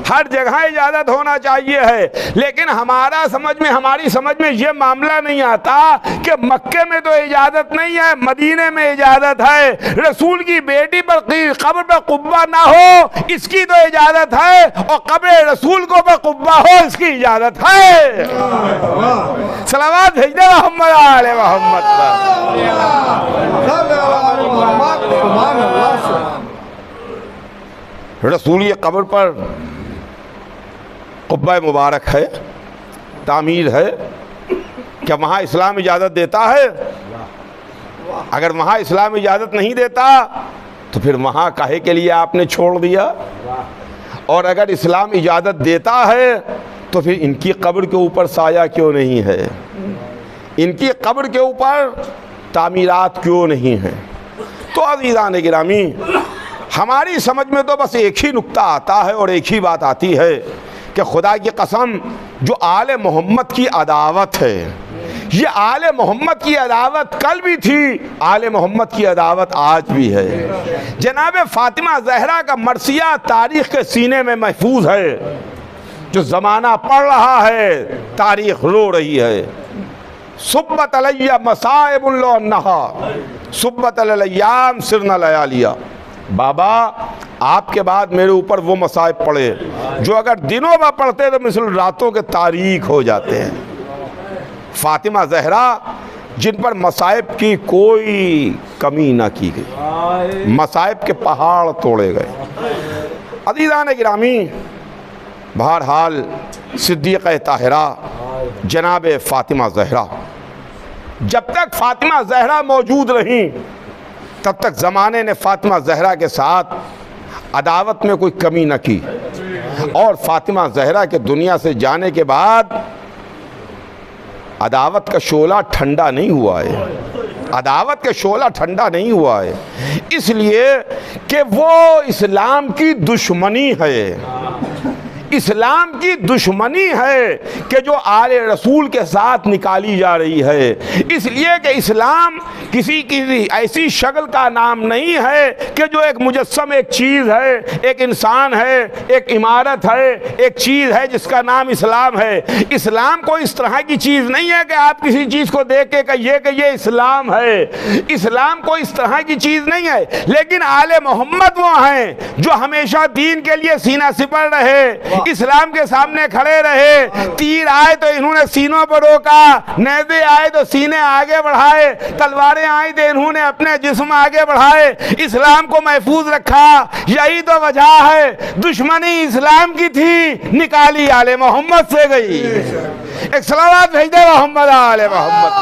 हर जगह इजाज़त होना चाहिए है। लेकिन हमारी समझ में ये मामला नहीं आता कि मक्के में तो इजाज़त नहीं है, मदीने में इजाज़त है, रसूल की बेटी पर कब्र पर कुब्बा ना हो इसकी तो इजाजत है, और कब्र रसूल को पर कुब्बा हो इसकी इजाजत है। सलावत भेजने मोहम्मद आले मोहम्मद पर। रसूल ये कब्र पर कुब्बा मुबारक है, तामीर है, क्या वहाँ इस्लाम इजाज़त देता है? अगर वहाँ इस्लाम इजाज़त नहीं देता तो फिर वहाँ काहे के लिए आपने छोड़ दिया? और अगर इस्लाम इजाज़त देता है तो फिर इनकी कब्र के ऊपर साया क्यों नहीं है, इनकी कब्र के ऊपर तामीरात क्यों नहीं है? तो अज़ीज़ान गिरामी, हमारी समझ में तो बस एक ही नुक्ता आता है और एक ही बात आती है कि खुदा की कसम, जो आले मोहम्मद की अदावत है, ये आले मोहम्मद की अदावत कल भी थी, आले मोहम्मद की अदावत आज भी है। जनाब फ़ातिमा ज़हरा का मरसिया तारीख़ के सीने में महफूज है। जो ज़माना पढ़ रहा है, तारीख़ रो रही है। सुब्बत अलैया मसाइबुन लो अन्नहा, सुब्बत अलैयाम सिरना लयालिया। बाबा, आपके बाद मेरे ऊपर वो मसाइब पड़े जो अगर दिनों में पढ़ते तो मिसल रातों के तारीख हो जाते हैं। फ़ातिमा ज़हरा, जिन पर मसाइब की कोई कमी ना की गई, मसाइब के पहाड़ तोड़े गए। अज़ीज़ान गिरामी, बहरहाल सिद्दीक़ा ताहिरा जनाब फ़ातिमा ज़हरा, जब तक फ़ातिमा ज़हरा मौजूद रहीं तब तक ज़माने ने फ़ातिमा ज़हरा के साथ अदावत में कोई कमी न की। और फ़ातिमा ज़हरा के दुनिया से जाने के बाद अदावत का शोला ठंडा नहीं हुआ है, अदावत का शोला ठंडा नहीं हुआ है, इसलिए कि वो इस्लाम की दुश्मनी है, इस्लाम की दुश्मनी है कि जो आले रसूल के साथ निकाली जा रही है। इसलिए कि इस्लाम किसी की ऐसी शक्ल का नाम नहीं है कि जो एक मुजस्सम एक चीज़ है, एक इंसान है, एक इमारत है, एक चीज़ है जिसका नाम इस्लाम है। इस्लाम कोई इस तरह की चीज़ नहीं है कि आप किसी चीज़ को देख के कहिए कि ये इस्लाम है। इस्लाम कोई इस तरह की चीज़ नहीं है। लेकिन आले मोहम्मद वो हैं जो हमेशा दीन के लिए सीना सिपर रहे, इस्लाम के सामने खड़े रहे। तीर आए तो इन्होंने सीनों पर रोका, नेज़े आए तो सीने आगे बढ़ाए, तलवारें आई तो इन्होंने अपने जिस्म आगे बढ़ाए, इस्लाम को महफूज रखा। यही तो वजह है, दुश्मनी इस्लाम की थी, निकाली आले मोहम्मद से गई। एक सलावत भेज दे मोहम्मद आले मोहम्मद,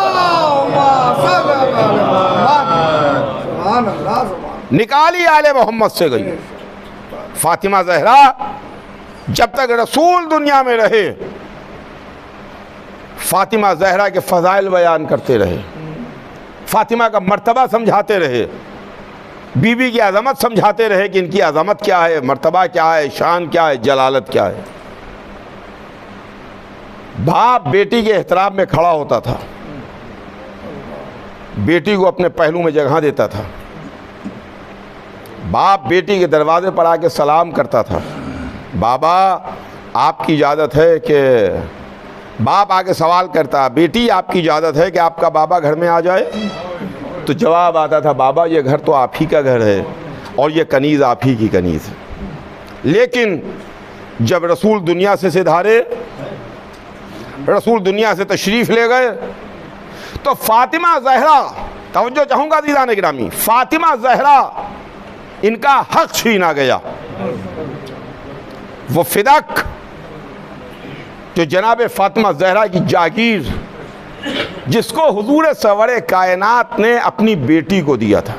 निकाली आले मोहम्मद से गई। फ़ातिमा ज़हरा जब तक रसूल दुनिया में रहे, फ़ातिमा ज़हरा के फ़ज़ाइल बयान करते रहे, फ़ातिमा का मर्तबा समझाते रहे, बीबी की अज़मत समझाते रहे कि इनकी अज़मत क्या है, मर्तबा क्या है, शान क्या है, जलालत क्या है। बाप बेटी के एहतराम में खड़ा होता था, बेटी को अपने पहलू में जगह देता था, बाप बेटी के दरवाजे पर आके सलाम करता था, बाबा आपकी इजाज़त है कि बाप आके सवाल करता, बेटी आपकी इजाज़त है कि आपका बाबा घर में आ जाए? तो जवाब आता था, बाबा ये घर तो आप ही का घर है और ये कनीज़ आप ही की कनीज़ है। लेकिन जब रसूल दुनिया से सिधारे, रसूल दुनिया से तशरीफ़ ले गए, तो फातिमा ज़हरा, तवज्जो चाहूँगा दीदान गिरामी, फातिमा ज़हरा इनका हक छीना गया। वो फिदक जो जनाब फातिमा ज़हरा की जागीर, जिसको हुजूर सरवर कायनात ने अपनी बेटी को दिया था।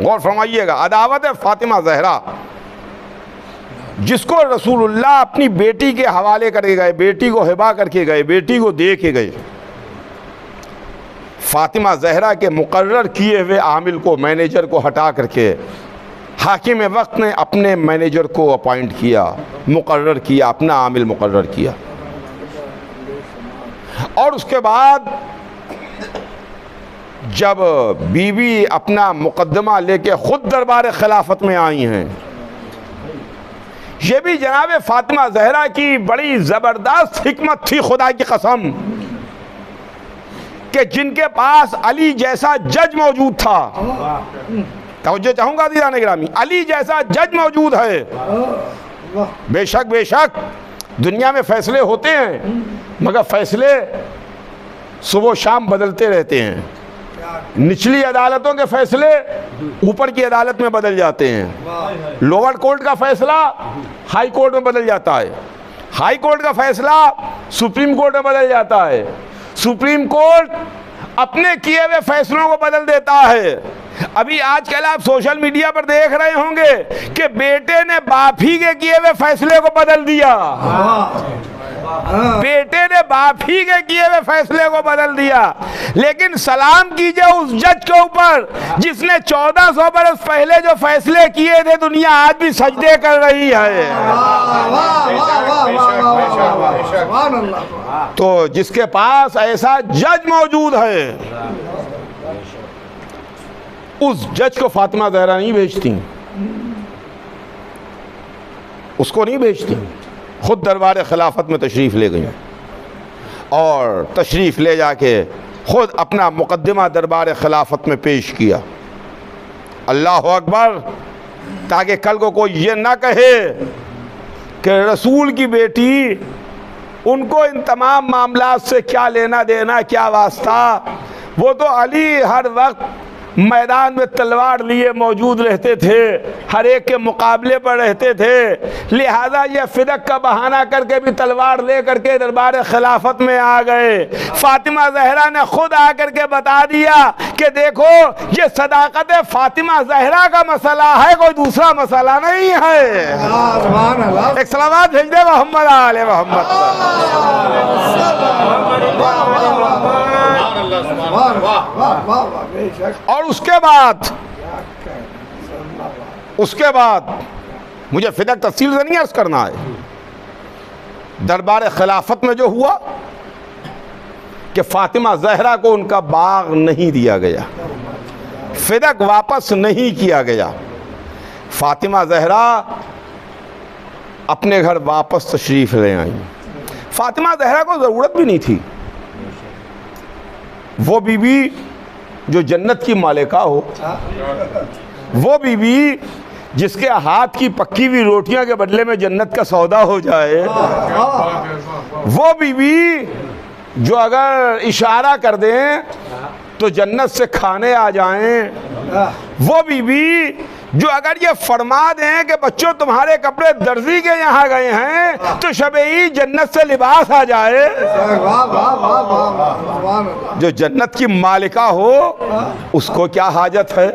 गौर फरमाइएगा, अदावत फातिमा ज़हरा जिसको रसूलुल्लाह अपनी बेटी के हवाले करके गए, बेटी को हिबा करके गए, बेटी को दे के गए। फातिमा ज़हरा के मुकर्रर किए हुए आमिल को, मैनेजर को हटा करके हाकिम वक्त ने अपने मैनेजर को अपॉइंट किया, मुकर्रर किया, अपना आमिल मुकर्रर किया। और उसके बाद जब बीवी अपना मुकद्दमा लेके खुद दरबार खिलाफत में आई हैं, ये भी जनाब फातिमा ज़हरा की बड़ी ज़बरदस्त हिकमत थी, खुदा की कसम, कि जिनके पास अली जैसा जज मौजूद था। तवज्जो चाहूँगा दीदान गिरामी, अली जैसा जज मौजूद है। बेशक बेशक दुनिया में फैसले होते हैं, मगर फैसले सुबह शाम बदलते रहते हैं। निचली अदालतों के फैसले ऊपर की अदालत में बदल जाते हैं। लोअर कोर्ट का फैसला हाई कोर्ट में बदल जाता है, हाई कोर्ट का फैसला सुप्रीम कोर्ट में बदल जाता है, सुप्रीम कोर्ट अपने किए हुए फैसलों को बदल देता है। अभी आजकल आप सोशल मीडिया पर देख रहे होंगे कि बेटे ने बाप ही के किए हुए फैसले को बदल दिया। बेटे ने बाप ही के किए हुए फैसले को बदल दिया। लेकिन सलाम कीजिए उस जज के ऊपर जिसने 1400 बरस पहले जो फैसले किए थे, दुनिया आज भी सजदे कर रही है। तो जिसके पास ऐसा जज मौजूद है, उस जज को फातिमा ज़हरा नहीं भेजती, उसको नहीं भेजती, खुद दरबार खिलाफत में तशरीफ़ ले गई और तशरीफ़ ले जाके खुद अपना मुकद्दमा दरबार खिलाफत में पेश किया। अल्लाह अकबर, ताकि कल को कोई ये ना कहे कि रसूल की बेटी, उनको इन तमाम मामलात से क्या लेना देना, क्या वास्ता। वो तो अली हर वक्त मैदान में तलवार लिए मौजूद रहते थे, हर एक के मुकाबले पर रहते थे, लिहाजा ये फिदक का बहाना करके भी तलवार ले करके दरबार खिलाफत में आ गए। फातिमा ज़हरा ने खुद आकर के बता दिया कि देखो ये सदाकत फातिमा ज़हरा का मसला है, कोई दूसरा मसला नहीं है। एक सलावत भेज दे मोहम्मद आले मोहम्मद। और उसके बाद मुझे फिदक तफसील से नहीं अर्ज करना है, दरबार खिलाफत में जो हुआ कि फातिमा ज़हरा को उनका बाग नहीं दिया गया, फिदक वापस नहीं किया गया। फातिमा ज़हरा अपने घर वापस तशरीफ़ ले आई। फातिमा ज़हरा को ज़रूरत भी नहीं थी, वो बीवी जो जन्नत की मालिका हो, वो बीवी जिसके हाथ की पक्की हुई रोटियां के बदले में जन्नत का सौदा हो जाए, वो बीवी जो अगर इशारा कर दें तो जन्नत से खाने आ जाएं, वो बीवी जो अगर ये फरमा दें कि बच्चों तुम्हारे कपड़े दर्जी के यहाँ गए हैं तो शब-ए जन्नत से लिबास आ जाए, जो जन्नत की मालिका हो, उसको क्या हाजत है,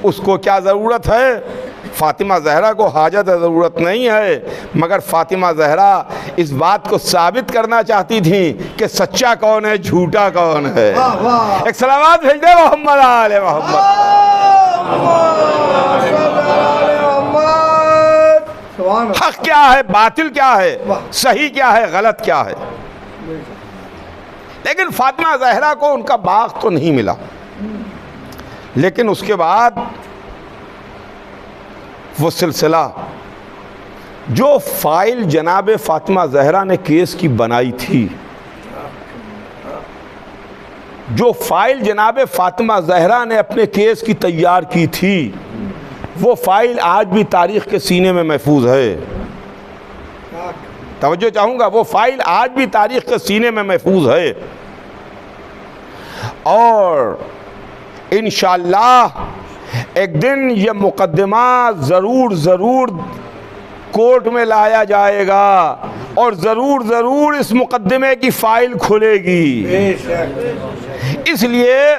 उसको क्या ज़रूरत है। फातिमा ज़हरा को हाजत ज़रूरत नहीं है, मगर फातिमा ज़हरा इस बात को साबित करना चाहती थी कि सच्चा कौन है, झूठा कौन है। एक सलावत भेज दे मोहम्मद आले मोहम्मद। हक क्या है, बातिल क्या है, सही क्या है, गलत क्या है। लेकिन फातिमा ज़हरा को उनका बाग तो नहीं मिला। लेकिन उसके बाद वो सिलसिला जो फाइल जनाब फातिमा ज़हरा ने केस की बनाई थी, जो फाइल जनाब फातिमा ज़हरा ने अपने केस की तैयार की थी, वो फाइल आज भी तारीख़ के सीने में महफूज है। तवज्जो चाहूँगा, वो फाइल आज भी तारीख़ के सीने में महफूज है। और इंशाअल्लाह एक दिन ये मुकद्दमा ज़रूर कोर्ट में लाया जाएगा और ज़रूर इस मुकद्दमे की फ़ाइल खुलेगी। इसलिए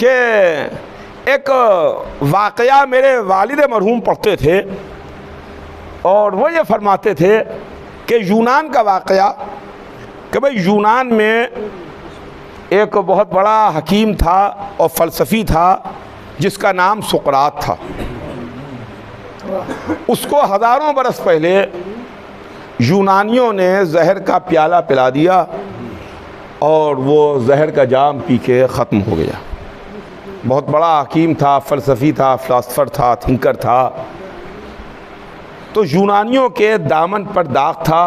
कि एक वाक़या मेरे वालिद मरहूम पढ़ते थे और वो ये फरमाते थे कि यूनान का वाक़या, कि भाई यूनान में एक बहुत बड़ा हकीम था और फ़लसफ़ी था जिसका नाम सुकरात था। उसको हज़ारों बरस पहले यूनानियों ने जहर का प्याला पिला दिया और वो जहर का जाम पी के ख़त्म हो गया। बहुत बड़ा हकीम था, फ़लसफ़ी था, फ़िलासफ़र था, थिंकर था। तो यूनानियों के दामन पर दाग था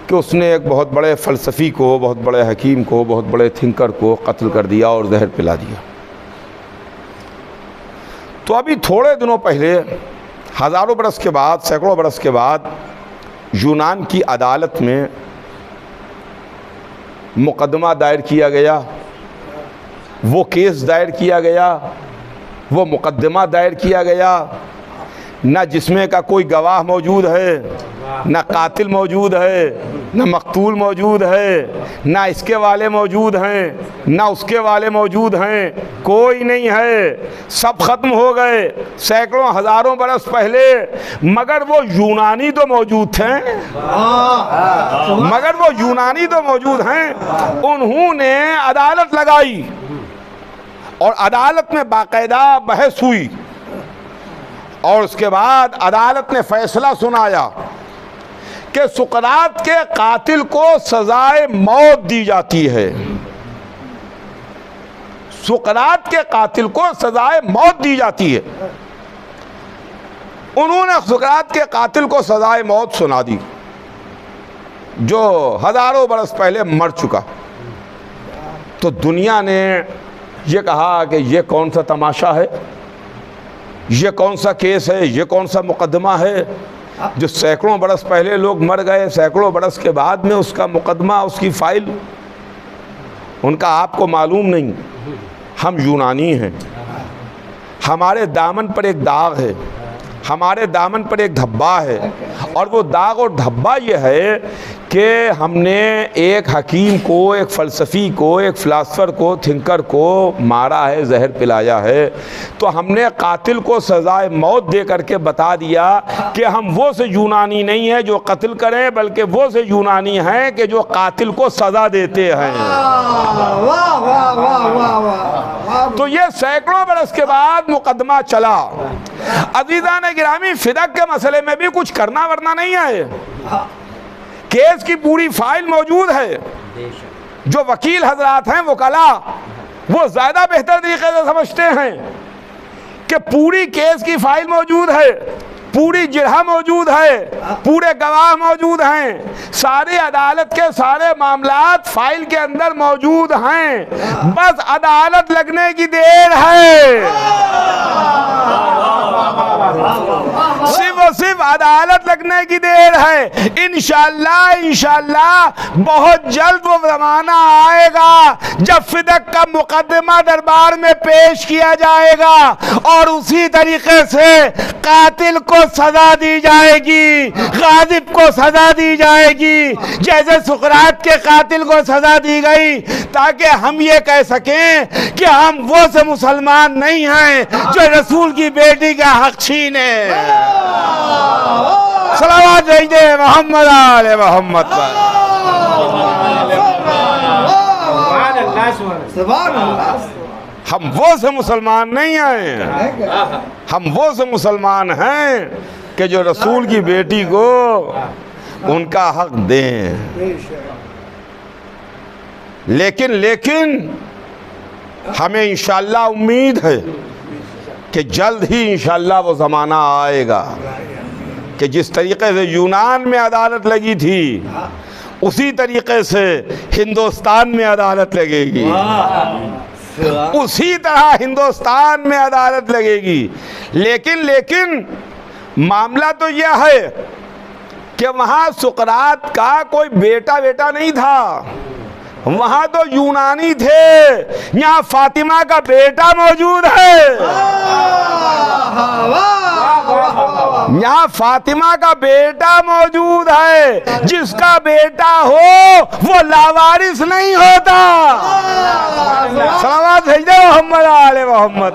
कि उसने एक बहुत बड़े फ़लसफ़ी को, बहुत बड़े हकीम को, बहुत बड़े थिंकर को कत्ल कर दिया और जहर पिला दिया। तो अभी थोड़े दिनों पहले, हज़ारों बरस के बाद, सैकड़ों बरस के बाद, यूनान की अदालत में मुकदमा दायर किया गया, वो केस दायर किया गया, वो मुकदमा दायर किया गया। न जिस्म का कोई गवाह मौजूद है, न कातिल मौजूद है, न मकतूल मौजूद है, न इसके वाले मौजूद हैं, न उसके वाले मौजूद हैं, कोई नहीं है। सब ख़त्म हो गए सैकड़ों हज़ारों बरस पहले। मगर वो यूनानी तो मौजूद थे, मगर वो यूनानी तो मौजूद हैं। उन्होंने अदालत लगाई और अदालत में बाकायदा बहस हुई और उसके बाद अदालत ने फैसला सुनाया कि सुकरात के कातिल को सजाए मौत दी जाती है। सुकरात के कातिल को सजाए मौत दी जाती है। उन्होंने सुकरात के कातिल को सजाए मौत सुना दी, जो हज़ारों बरस पहले मर चुका। तो दुनिया ने ये कहा कि ये कौन सा तमाशा है, ये कौन सा केस है, ये कौन सा मुकदमा है जो सैकड़ों बरस पहले लोग मर गए, सैकड़ों बरस के बाद में उसका मुकदमा, उसकी फ़ाइल। उनका आपको मालूम नहीं, हम यूनानी हैं, हमारे दामन पर एक दाग है, हमारे दामन पर एक धब्बा है। और वो दाग और धब्बा ये है कि हमने एक हकीम को, एक फ़लसफ़ी को, एक फ़िलासफ़र को, थिंकर को मारा है, जहर पिलाया है। तो हमने कातिल को सज़ाए मौत दे करके बता दिया कि हम वो से यूनानी नहीं हैं जो कत्ल करें, बल्कि वो से यूनानी हैं कि जो कातिल को सज़ा देते हैं। तो ये सैकड़ों बरस के बाद मुकदमा चला। अज़ीज़ान गिरामी, फ़िदक के मसले में भी कुछ करना वरना नहीं है। केस की पूरी फाइल मौजूद है। जो वकील हजरात हैं, वकला, वो ज़्यादा बेहतर तरीके से समझते हैं कि पूरी केस की फाइल मौजूद है, पूरी जिरह मौजूद है, पूरे गवाह मौजूद हैं, सारे अदालत के सारे मामलात फाइल के अंदर मौजूद हैं। बस अदालत लगने की देर है। सिर्फ और सिर्फ अदालत लगने की देर है। इंशाअल्लाह बहुत जल्द वो ज़माना आएगा जब फ़िदक का मुकदमा दरबार में पेश किया जाएगा और उसी तरीके से कातिल को सजा दी जाएगी, गाजिब को सजा दी जाएगी, जैसे सुकरात के कातिल को सजा दी गई, ताकि हम ये कह सकें कि हम वो से मुसलमान नहीं हैं जो रसूल की बेटी का हक छीने। सलावत भेजिए मोहम्मद आले मोहम्मद पर। हम वो से मुसलमान नहीं हैं, हम वो से मुसलमान हैं कि जो रसूल की बेटी को उनका हक दें। लेकिन हमें इंशाअल्लाह उम्मीद है कि जल्द ही इंशाअल्लाह वो ज़माना आएगा। कि जिस तरीक़े से यूनान में अदालत लगी थी उसी तरीक़े से हिंदुस्तान में अदालत लगेगी, उसी तरह हिंदुस्तान में अदालत लगेगी। लेकिन मामला तो यह है कि वहाँ सुकरात का कोई बेटा नहीं था, वहाँ तो यूनानी थे। यहाँ फातिमा का बेटा मौजूद है, यहाँ फातिमा का बेटा मौजूद है। जिसका बेटा हो वो लावारिस नहीं होता। सलावत भेज दो मोहम्मद आले मोहम्मद।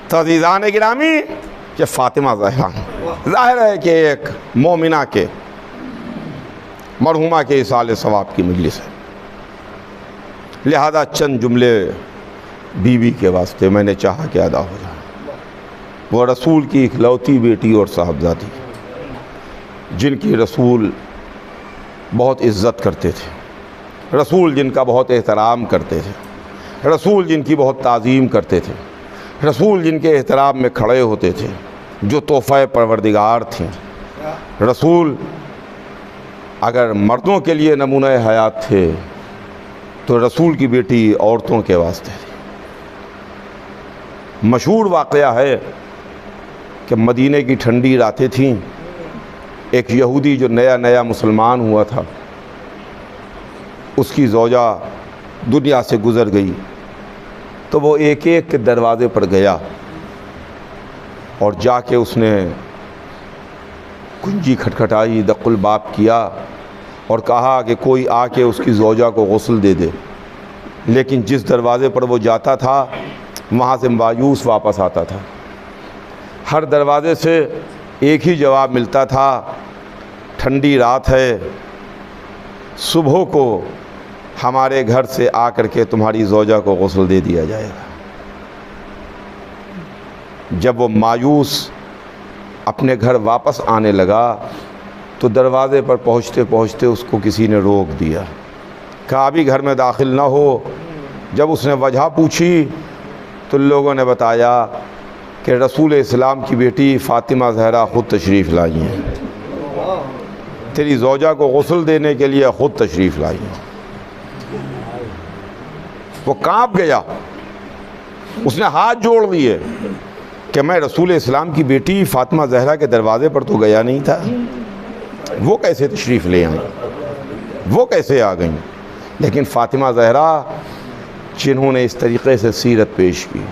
तो अज़ीज़ान गिरामी कि फातिमा ज़हरा ज़ाहिर है कि एक मोमिना के मरहुमा के इसाले सवाब की मजलिस है, लिहाजा चंद जुमले बीवी के वास्ते मैंने चाहा कि अदा हो जाए। वो रसूल की इकलौती बेटी और साहबजादी, जिनकी रसूल बहुत इज़्ज़त करते थे, रसूल जिनका बहुत एहतराम करते थे, रसूल जिनकी बहुत ताज़ीम करते थे, रसूल जिनके एहतराम में खड़े होते थे, जो तोहफ़ा परवरदिगार थीं। रसूल अगर मर्दों के लिए नमूना हयात थे तो रसूल की बेटी औरतों के वास्ते थी। मशहूर वाक़या है कि मदीने की ठंडी रातें थीं, एक यहूदी जो नया मुसलमान हुआ था, उसकी ज़ौजा दुनिया से गुज़र गई। तो वो एक के दरवाज़े पर गया और जाके उसने कुंजी खटखटाई, दक़ुल बाब किया और कहा कि कोई आके उसकी ज़ौजा को गुस्ल दे दे। लेकिन जिस दरवाज़े पर वो जाता था वहाँ से मायूस वापस आता था। हर दरवाज़े से एक ही जवाब मिलता था, ठंडी रात है, सुबह को हमारे घर से आकर के तुम्हारी ज़ौजा को गुस्ल दे दिया जाएगा। जब वो मायूस अपने घर वापस आने लगा तो दरवाज़े पर पहुँचते पहुँचते उसको किसी ने रोक दिया, कहा अभी घर में दाखिल ना हो। जब उसने वजह पूछी तो लोगों ने बताया कि रसूल इस्लाम की बेटी फ़ातिमा ज़हरा ख़ुद तशरीफ़ लाई हैं, तेरी ज़ौजा को गुस्ल देने के लिए ख़ुद तशरीफ़ लाई हैं। वो काँप गया, उसने हाथ जोड़ दिए कि मैं रसूल इस्लाम की बेटी फ़ातिमा ज़हरा के दरवाज़े पर तो गया नहीं था, वो कैसे तशरीफ़ ले आई, वो कैसे आ गई। लेकिन फ़ातिमा ज़हरा जिन्होंने इस तरीक़े से सीरत पेश की,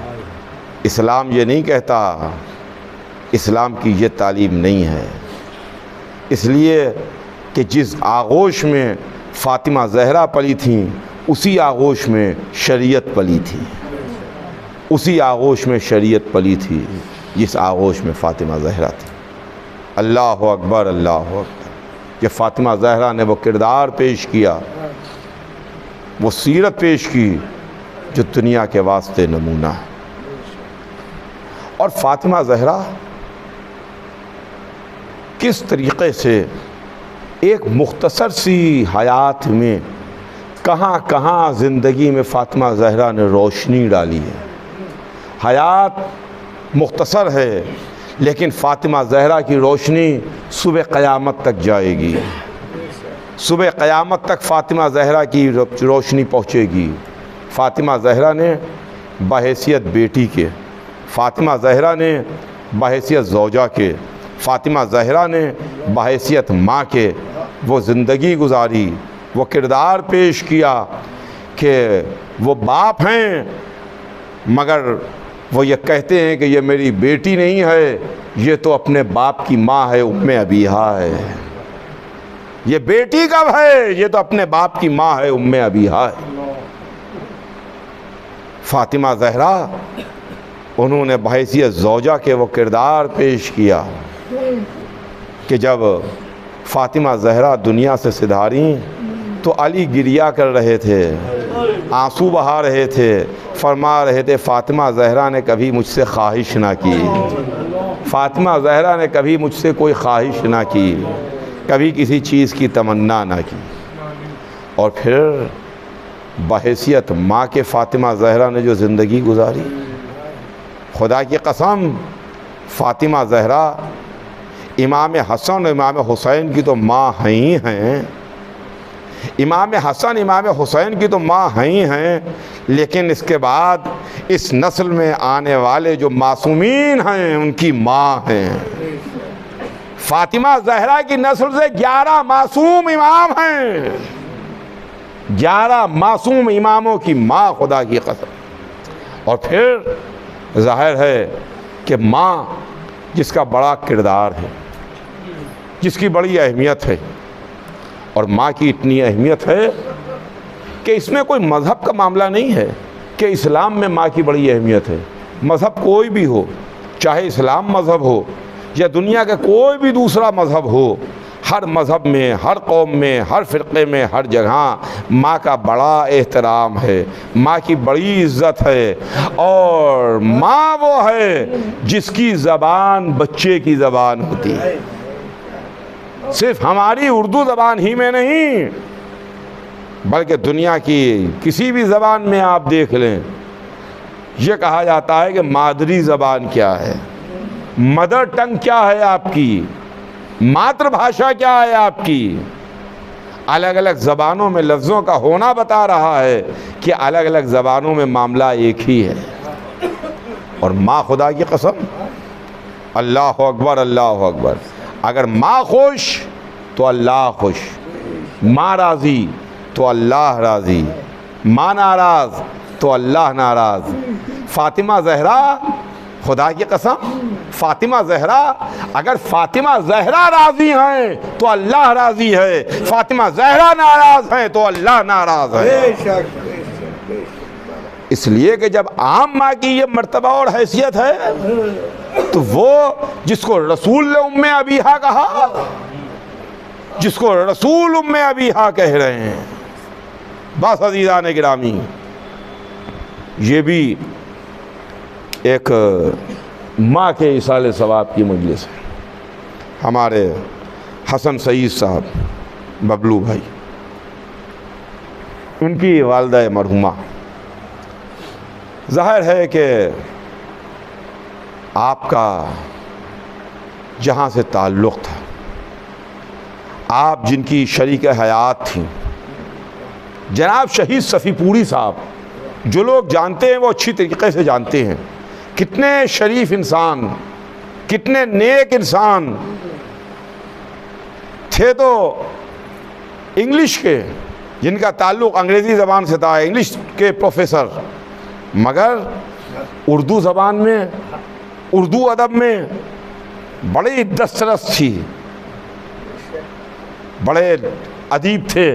इस्लाम ये नहीं कहता, इस्लाम की ये तालीम नहीं है। इसलिए कि जिस आगोश में फ़ातिमा ज़हरा पली थी उसी आगोश में शरीयत पली थी, उसी आगोश में शरीयत पली थी जिस आगोश में फ़ातिमा ज़हरा थी। अल्लाह अकबर, अल्लाह अकबर। कि फ़ातिमा ज़हरा ने वो किरदार पेश किया, वो सीरत पेश की जो दुनिया के वास्ते नमूना है। और फ़ातिमा ज़हरा किस तरीक़े से एक मुख्तसर सी हयात में कहाँ कहाँ ज़िंदगी में फ़ातिमा ज़हरा ने रोशनी डाली है। हयात मुख्तसर है लेकिन फ़ातिमा ज़हरा की रोशनी सुबह क़यामत तक जाएगी, सुबह क़यामत तक फ़ातिमा ज़हरा की रोशनी पहुँचेगी। फ़ातिमा ज़हरा ने बहैसियत बेटी के, फ़ातिमा ज़हरा ने बहैसियत ज़ौजा के, फ़ातिमा ज़हरा ने बहैसियत माँ के वो ज़िंदगी गुजारी, वो किरदार पेश किया कि वो बाप हैं मगर वो ये कहते हैं कि ये मेरी बेटी नहीं है, ये तो अपने बाप की माँ है, उम्मे अबीहा है। ये बेटी कब है, ये तो अपने बाप की माँ है, उम्मे अबीहा है। फ़ातिमा ज़हरा उन्होंने बहैसियत ज़ौजा के वो किरदार पेश किया कि जब फ़ातिमा ज़हरा दुनिया से सिधारी तो अली गिरिया कर रहे थे, आंसू बहा रहे थे, फरमा रहे थे फ़ातिमा ज़हरा ने कभी मुझसे ख्वाहिश ना की, फ़ातिमा ज़हरा ने कभी मुझसे कोई ख्वाहिश ना की, कभी किसी चीज़ की तमन्ना ना की। और फिर बहैसियत माँ के फ़ातिमा ज़हरा ने जो ज़िंदगी गुजारी, खुदा की कसम फ़ातिमा ज़हरा इमाम हसन और इमाम हुसैन की तो माँ हैं ही हैं, इमाम हसन इमाम हुसैन की तो माँ हैं ही हैं, लेकिन इसके बाद इस नस्ल में आने वाले जो मासूमीन हैं उनकी माँ हैं। फ़ातिमा ज़हरा की नस्ल से 11 मासूम इमाम हैं, 11 मासूम इमामों की माँ, खुदा की कसम। और फिर ज़ाहिर है कि माँ जिसका बड़ा किरदार है, जिसकी बड़ी अहमियत है, और माँ की इतनी अहमियत है कि इसमें कोई मज़हब का मामला नहीं है कि इस्लाम में माँ की बड़ी अहमियत है। मज़हब कोई भी हो, चाहे इस्लाम मज़हब हो या दुनिया का कोई भी दूसरा मज़हब हो, हर मज़हब में, हर कौम में, हर फ़िरक़े में, हर जगह माँ का बड़ा एहतराम है, माँ की बड़ी इज़्ज़त है। और माँ वो है जिसकी ज़बान बच्चे की ज़बान होती है। सिर्फ हमारी उर्दू ज़बान ही में नहीं, बल्कि दुनिया की किसी भी ज़बान में आप देख लें, ये कहा जाता है कि मादरी ज़बान क्या है, मदर टंग क्या है आपकी, मातृभाषा क्या है आपकी। अलग अलग ज़बानों में लफ्ज़ों का होना बता रहा है कि अलग अलग ज़बानों में मामला एक ही है। और माँ, खुदा की कसम, अल्लाह अकबर, अल्लाह अकबर, अगर माँ खुश तो अल्लाह खुश, माँ राज़ी तो अल्लाह राज़ी, माँ नाराज़ तो अल्लाह नाराज़। फ़ातिमा ज़हरा, खुदा की कसम, फ़ातिमा ज़हरा, अगर फ़ातिमा ज़हरा राज़ी हैं तो अल्लाह राज़ी है, फ़ातिमा ज़हरा नाराज़ हैं तो अल्लाह नाराज़ है। इसलिए कि जब आम माँ की ये मर्तबा और हैसियत है तो वो जिसको रसूल ने उम्मे अबीहा कहा, जिसको रसूल उम्मे अबीहा कह रहे हैं, बस अज़ीज़ान गिरामी, ये भी एक माँ के इसाले सवाब की मजलिस है। हमारे हसन सईद साहब बबलू भाई, उनकी वालिदा मरहुमा, ज़ाहिर है कि आपका जहाँ से ताल्लुक़ था, आप जिनकी शरीक हयात थी, जनाब शहीद सफ़ीपुरी साहब, जो लोग जानते हैं वो अच्छी तरीक़े से जानते हैं कितने शरीफ इंसान, कितने नेक इंसान थे। तो इंग्लिश के, जिनका ताल्लुक़ अंग्रेज़ी ज़बान से था, इंग्लिश के प्रोफेसर, मगर उर्दू ज़बान में, उर्दू अदब में बड़ी दस्तरस थी, बड़े अदीब थे,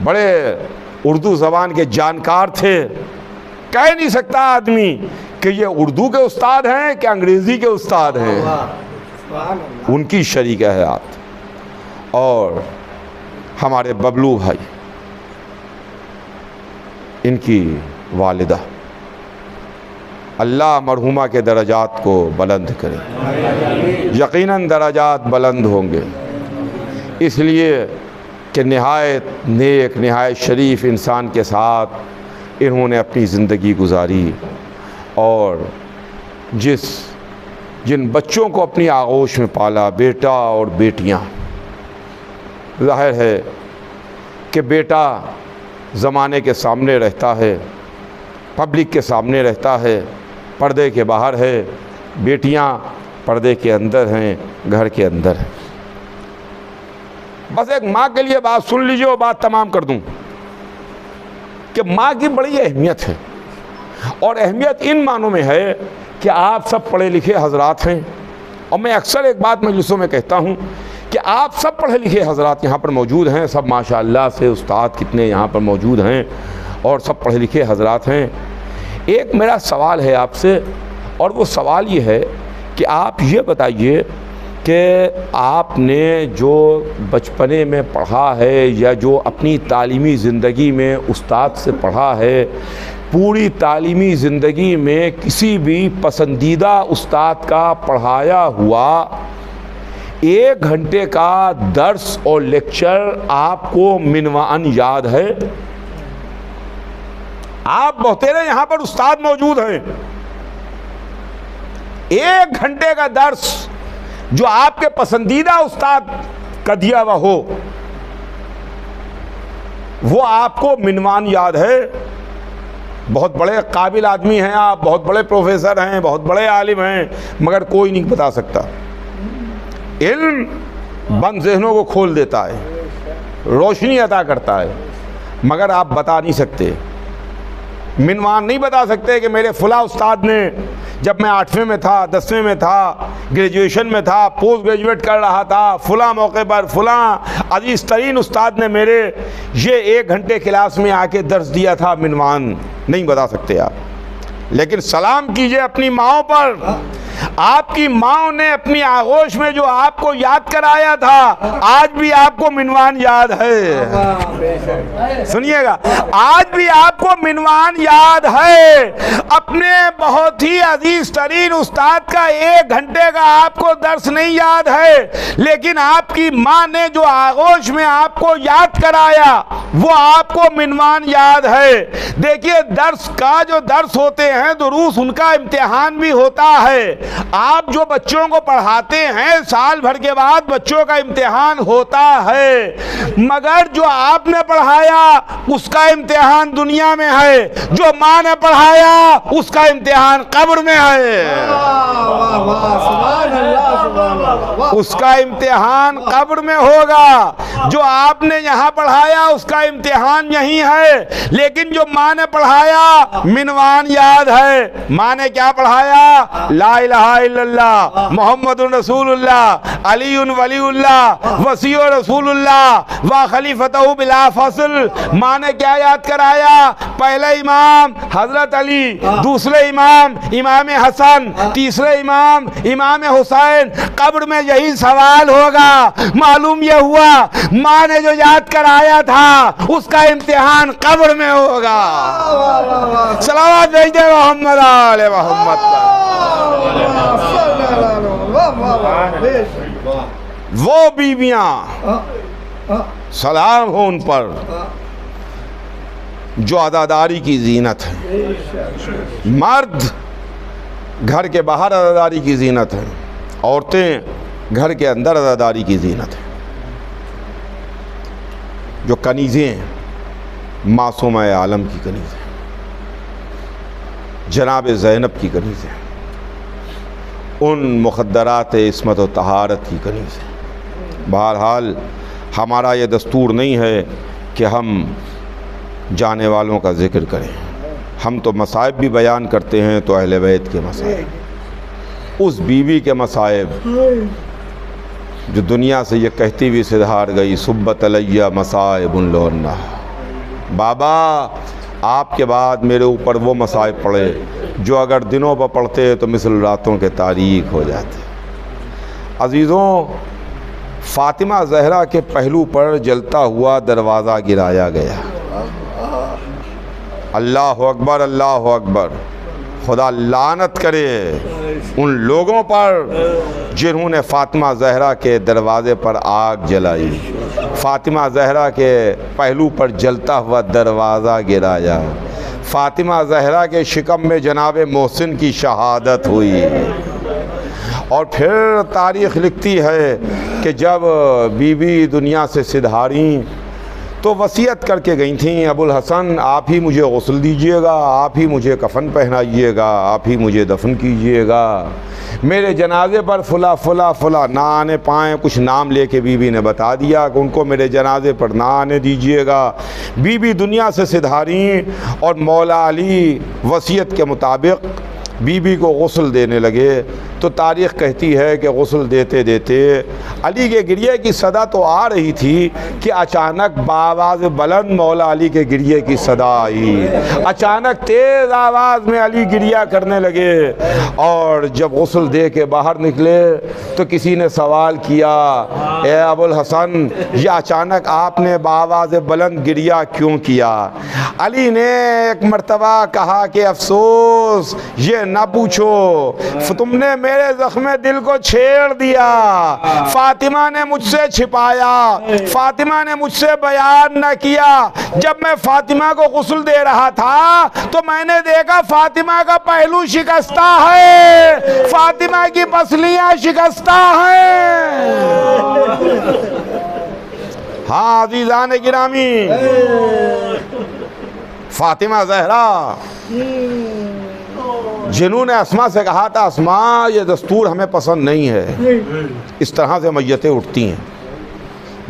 बड़े उर्दू ज़बान के जानकार थे। कह नहीं सकता आदमी कि ये उर्दू के उस्ताद हैं कि अंग्रेज़ी के उस्ताद हैं। उनकी शरीक हयात और हमारे बबलू भाई, इनकी वालिदा, अल्लाह मरहुमा के दरजात को बुलंद करे। यकीनन दरजात बुलंद होंगे, इसलिए कि नहायत नेक, नहायत शरीफ इंसान के साथ इन्होंने अपनी ज़िंदगी गुजारी। और जिन बच्चों को अपनी आगोश में पाला, बेटा और बेटियां, ज़ाहिर है कि बेटा ज़माने के सामने रहता है, पब्लिक के सामने रहता है, पर्दे के बाहर है, बेटियां पर्दे के अंदर हैं, घर के अंदर हैं। बस एक माँ के लिए बात सुन लीजिए और बात तमाम कर दूं कि माँ की बड़ी अहमियत है। और अहमियत इन मानों में है कि आप सब पढ़े लिखे हजरात हैं, और मैं अक्सर एक बात मजलिसों में कहता हूँ कि आप सब पढ़े लिखे हजरात यहाँ पर मौजूद हैं, सब माशाअल्लाह से उस्ताद कितने यहाँ पर मौजूद हैं और सब पढ़े लिखे हजरात हैं। एक मेरा सवाल है आपसे, और वो सवाल ये है कि आप ये बताइए कि आपने जो बचपने में पढ़ा है या जो अपनी तालीमी ज़िंदगी में उस्ताद से पढ़ा है, पूरी तालीमी ज़िंदगी में किसी भी पसंदीदा उस्ताद का पढ़ाया हुआ 1 घंटे का दर्स और लेक्चर आपको मिनवान याद है? आप बहुतेरे यहाँ पर उस्ताद मौजूद हैं, 1 घंटे का दर्स जो आपके पसंदीदा उस्ताद का दिया हुआ हो, वो आपको मिनवान याद है। बहुत बड़े काबिल आदमी हैं आप, बहुत बड़े प्रोफेसर हैं, बहुत बड़े आलिम हैं, मगर कोई नहीं बता सकता। इल्म बंद ज़हनों को खोल देता है, रोशनी अता करता है, मगर आप बता नहीं सकते, मिनवान नहीं बता सकते कि मेरे फुला उस्ताद ने जब मैं 8वें में था, 10वें में था, ग्रेजुएशन में था, पोस्ट ग्रेजुएट कर रहा था, फुला मौके पर फुला अजीज़ तरीन उस्ताद ने मेरे ये 1 घंटे क्लास में आके दर्स दिया था। मिनवान नहीं बता सकते आप, लेकिन सलाम कीजिए अपनी माओं पर। आपकी माओ ने अपनी आगोश में जो आपको याद कराया था, आज भी आपको मिनवान याद है। सुनिएगा, आज भी आपको मिनवान याद है। अपने बहुत ही अजीज तरीन उस्ताद का 1 घंटे का आपको दर्स नहीं याद है, लेकिन आपकी माँ ने जो आगोश में आपको याद कराया वो आपको मिनवान याद है। देखिए, दर्स का जो दर्स होते हैं दुरूस, उनका इम्तिहान भी होता है। आप जो बच्चों को पढ़ाते हैं, साल भर के बाद बच्चों का इम्तिहान होता है, मगर जो आपने पढ़ाया उसका इम्तिहान दुनिया में है, जो माँ ने पढ़ाया उसका इम्तिहान कब्र में है। उसका इम्तिहान कब्र में होगा। जो आपने यहाँ पढ़ाया उसका इम्तिहान यही है, लेकिन जो माँ ने पढ़ाया मिनवान याद है। माँ ने क्या पढ़ाया? ला इलाहा इल्लल्लाह मुहम्मदुर रसूलुल्लाह अलीउन वलीउल्लाह वसीउ रसूलुल्लाह व खलीफतहु बिला फसल। माँ ने क्या याद कराया? पहले इमाम हजरत अली, दूसरे इमाम इमाम हसन, तीसरे इमाम इमाम हुसैन। कब्र में यही सवाल होगा। मालूम यह हुआ माँ ने जो याद कराया था उसका इम्तिहान कब्र में होगा। सलावत भेजे मोहम्मद आले मोहम्मद। वो बीवियां, सलाम हो उन पर, जो अदादारी की जीनत है। मर्द घर के बाहर अदादारी की जीनत है, औरतें घर के अंदर अदादारी की जीनत है। जो कनीज़ें, मासूम आलम की कनीज़ें, जनाब ज़ैनब की कनीज़ें, उन मुख़द्दरात इस्मत व तहारत की कनीज़ें। बहरहाल हमारा ये दस्तूर नहीं है कि हम जाने वालों का ज़िक्र करें। हम तो मसाइब भी बयान करते हैं, तो अहले बैत के मसाइब, उस बीवी के मसाइब जो दुनिया से ये कहती हुई सिधार गई, सुब्बत अलैया मसाइबुन लौन्ना। बाबा, आपके बाद मेरे ऊपर वो मसाइब पड़े जो अगर दिनों पर पढ़ते तो मिसल रातों के तारीख हो जाते। अजीज़ों, फ़ातिमा ज़हरा के पहलू पर जलता हुआ दरवाज़ा गिराया गया। अल्लाह अकबर, अल्लाह अकबर। खुदा लानत करे उन लोगों पर जिन्होंने फ़ातिमा ज़हरा के दरवाज़े पर आग जलाई, फ़ातिमा ज़हरा के पहलू पर जलता हुआ दरवाज़ा गिराया। फ़ातिमा ज़हरा के शिकम में जनाब मोहसिन की शहादत हुई। और फिर तारीख़ लिखती है कि जब बीवी दुनिया से सिधारी तो वसीयत करके गई थी, अबुल हसन आप ही मुझे गुस्ल दीजिएगा, आप ही मुझे कफन पहनाइएगा, आप ही मुझे दफन कीजिएगा, मेरे जनाजे पर फुला फुला फुला ना आने पाएँ। कुछ नाम लेके बीवी ने बता दिया कि उनको मेरे जनाजे पर ना आने दीजिएगा। बीवी दुनिया से सिधारी और मौला अली वसीयत के मुताबिक बीवी को गुस्ल देने लगे। तो तारीख़ कहती है कि गुस्ल देते देते अली के गिरिए की सदा तो आ रही थी कि अचानक बाआवाज़ बुलंद मौला अली के गिरिए की सदा आई। अचानक तेज़ आवाज़ में अली गिरिया करने लगे, और जब गुस्ल दे के बाहर निकले तो किसी ने सवाल किया, ए अबुल हसन, ये अचानक आपने बाआवाज़ बुलंद गिरिया क्यों किया? अली ने एक मर्तबा कहा कि अफसोस, ये ना पूछो, तुमने मेरे ज़ख्म दिल को छेड़ दिया। फातिमा ने मुझसे छिपाया, फातिमा ने मुझसे बयान न किया। जब मैं फातिमा को गुस्ल दे रहा था तो मैंने देखा फातिमा का पहलू शिकस्ता है, फातिमा की पसलियां शिकस्ता हैं। हाँ अज़ीज़ान गिरामी, फातिमा ज़हरा जिन्होंने अस्मा से कहा था अस्मा ये दस्तूर हमें पसंद नहीं है, इस तरह से मैयतें उठती हैं।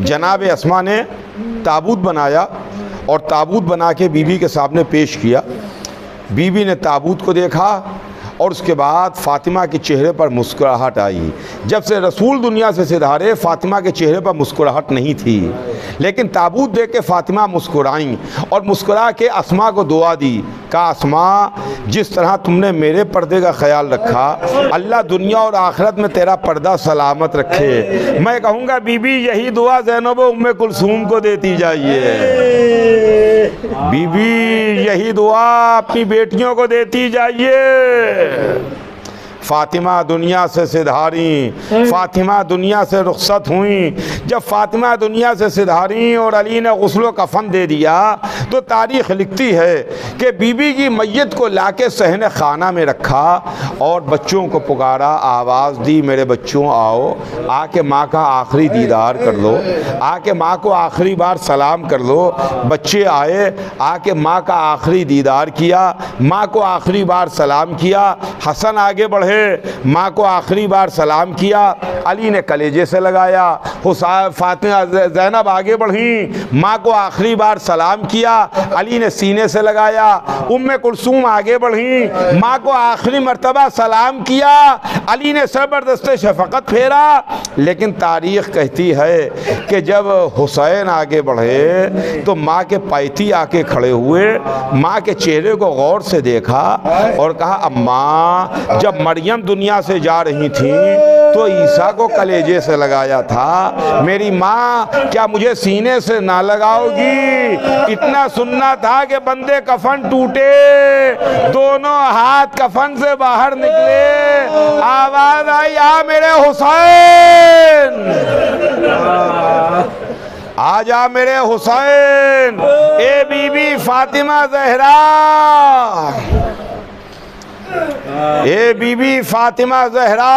जनाब अस्मा ने ताबूत बनाया और ताबूत बना के बीबी के सामने पेश किया। बीबी ने ताबूत को देखा और उसके बाद फातिमा के चेहरे पर मुस्कुराहट आई। जब से रसूल दुनिया से सिधारे फातिमा के चेहरे पर मुस्कुराहट नहीं थी, लेकिन ताबूत देख के फातिमा मुस्कुराईं और मुस्कुरा के अस्मा को दुआ दी। कहा अस्मा जिस तरह तुमने मेरे पर्दे का ख्याल रखा, अल्लाह दुनिया और आखिरत में तेरा पर्दा सलामत रखे। मैं कहूँगा बीबी यही दुआ ज़ैनब उम्मे कुलसूम को देती जाइए। बीबी यही दुआ अपनी बेटियों को देती जाइए। फातिमा दुनिया से सिधारी, फातिमा दुनिया से रुखसत हुई। जब फातिमा दुनिया से सिधारी और अली ने गुस्ल कफन दे दिया तो तारीख़ लिखती है कि बीबी की मैयत को लाके सहने खाना में रखा और बच्चों को पुकारा, आवाज़ दी मेरे बच्चों आओ, आके माँ का आखिरी दीदार कर लो, आके माँ को आखिरी बार सलाम कर लो। बच्चे आए, आके माँ का आखिरी दीदार किया, माँ को आखिरी बार सलाम किया। हसन आगे बढ़े, माँ को आखिरी बार सलाम किया, अली ने कलेजे से लगाया। फातिमा ज़ैनब आगे बढ़ी, माँ को आखिरी बार सलाम किया, अली ने सीने से लगाया। उम्मे कुलसूम आगे बढ़ी, माँ को आखिरी मर्तबा सलाम किया, अली ने ज़बरदस्त शफ़क़त फेरा। लेकिन तारीख़ कहती है कि जब हुसैन आगे बढ़े तो माँ के पैती आके खड़े हुए, माँ के चेहरे को गौर से देखा और कहा अम्मा जब मरियम दुनिया से जा रही थी तो ईसा को कलेजे से लगाया था, मेरी माँ क्या मुझे सीने से ना लगाओगी? इतना सुनना था कि बंदे कफन टूटे, दोनों हाथ कफन से बाहर निकले, आवाज आई आ मेरे हुसैन, आ जा मेरे हुसैन। ए बीबी फातिमा ज़हरा, ए बीबी फातिमा ज़हरा,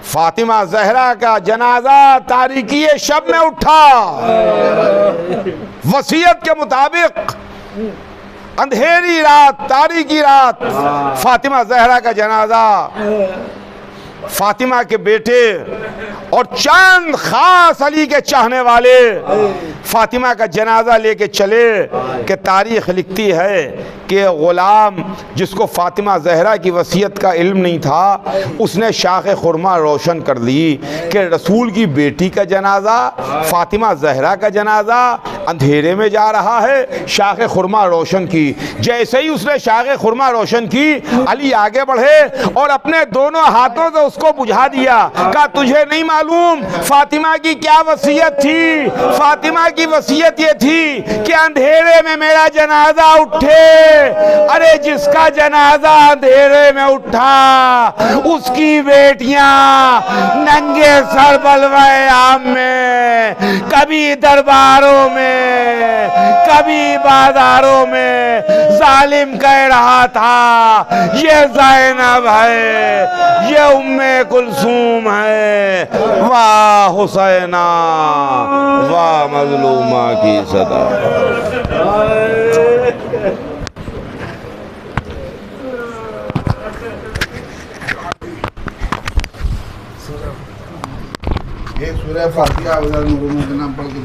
फातिमा ज़हरा का जनाजा तारीकी शब में उठा। वसीयत के मुताबिक अंधेरी रात, तारीकी रात, फातिमा ज़हरा का जनाजा फातिमा के बेटे और चंद खास अली के चाहने वाले फातिमा का जनाजा लेके चले कि तारीख़ लिखती है कि ग़ुलाम जिसको फातिमा ज़हरा की वसीयत का इल्म नहीं था, उसने शाख खुरमा रोशन कर दी कि रसूल की बेटी का जनाजा, फातिमा ज़हरा का जनाजा अंधेरे में जा रहा है, शाख खुरमा रोशन की। जैसे ही उसने शाख खुरमा रोशन की, अली आगे बढ़े और अपने दोनों हाथों से उसको बुझा दिया। कहा तुझे नहीं मालूम फातिमा की क्या वसीयत थी? फातिमा की वसीयत ये थी कि अंधेरे में मेरा जनाजा उठे। अरे जिसका जनाजा अंधेरे में उठा उसकी बेटियां नंगे सर बलवाए आम में, कभी दरबारों में, कभी बाजारों में जालिम कह रहा था ये ज़ैनब है, ये उम्मे कुलसूम है। वाह हुसैना, वाह मजलूमा की सदा। ये सूरह फातिहा नाम पढ़ के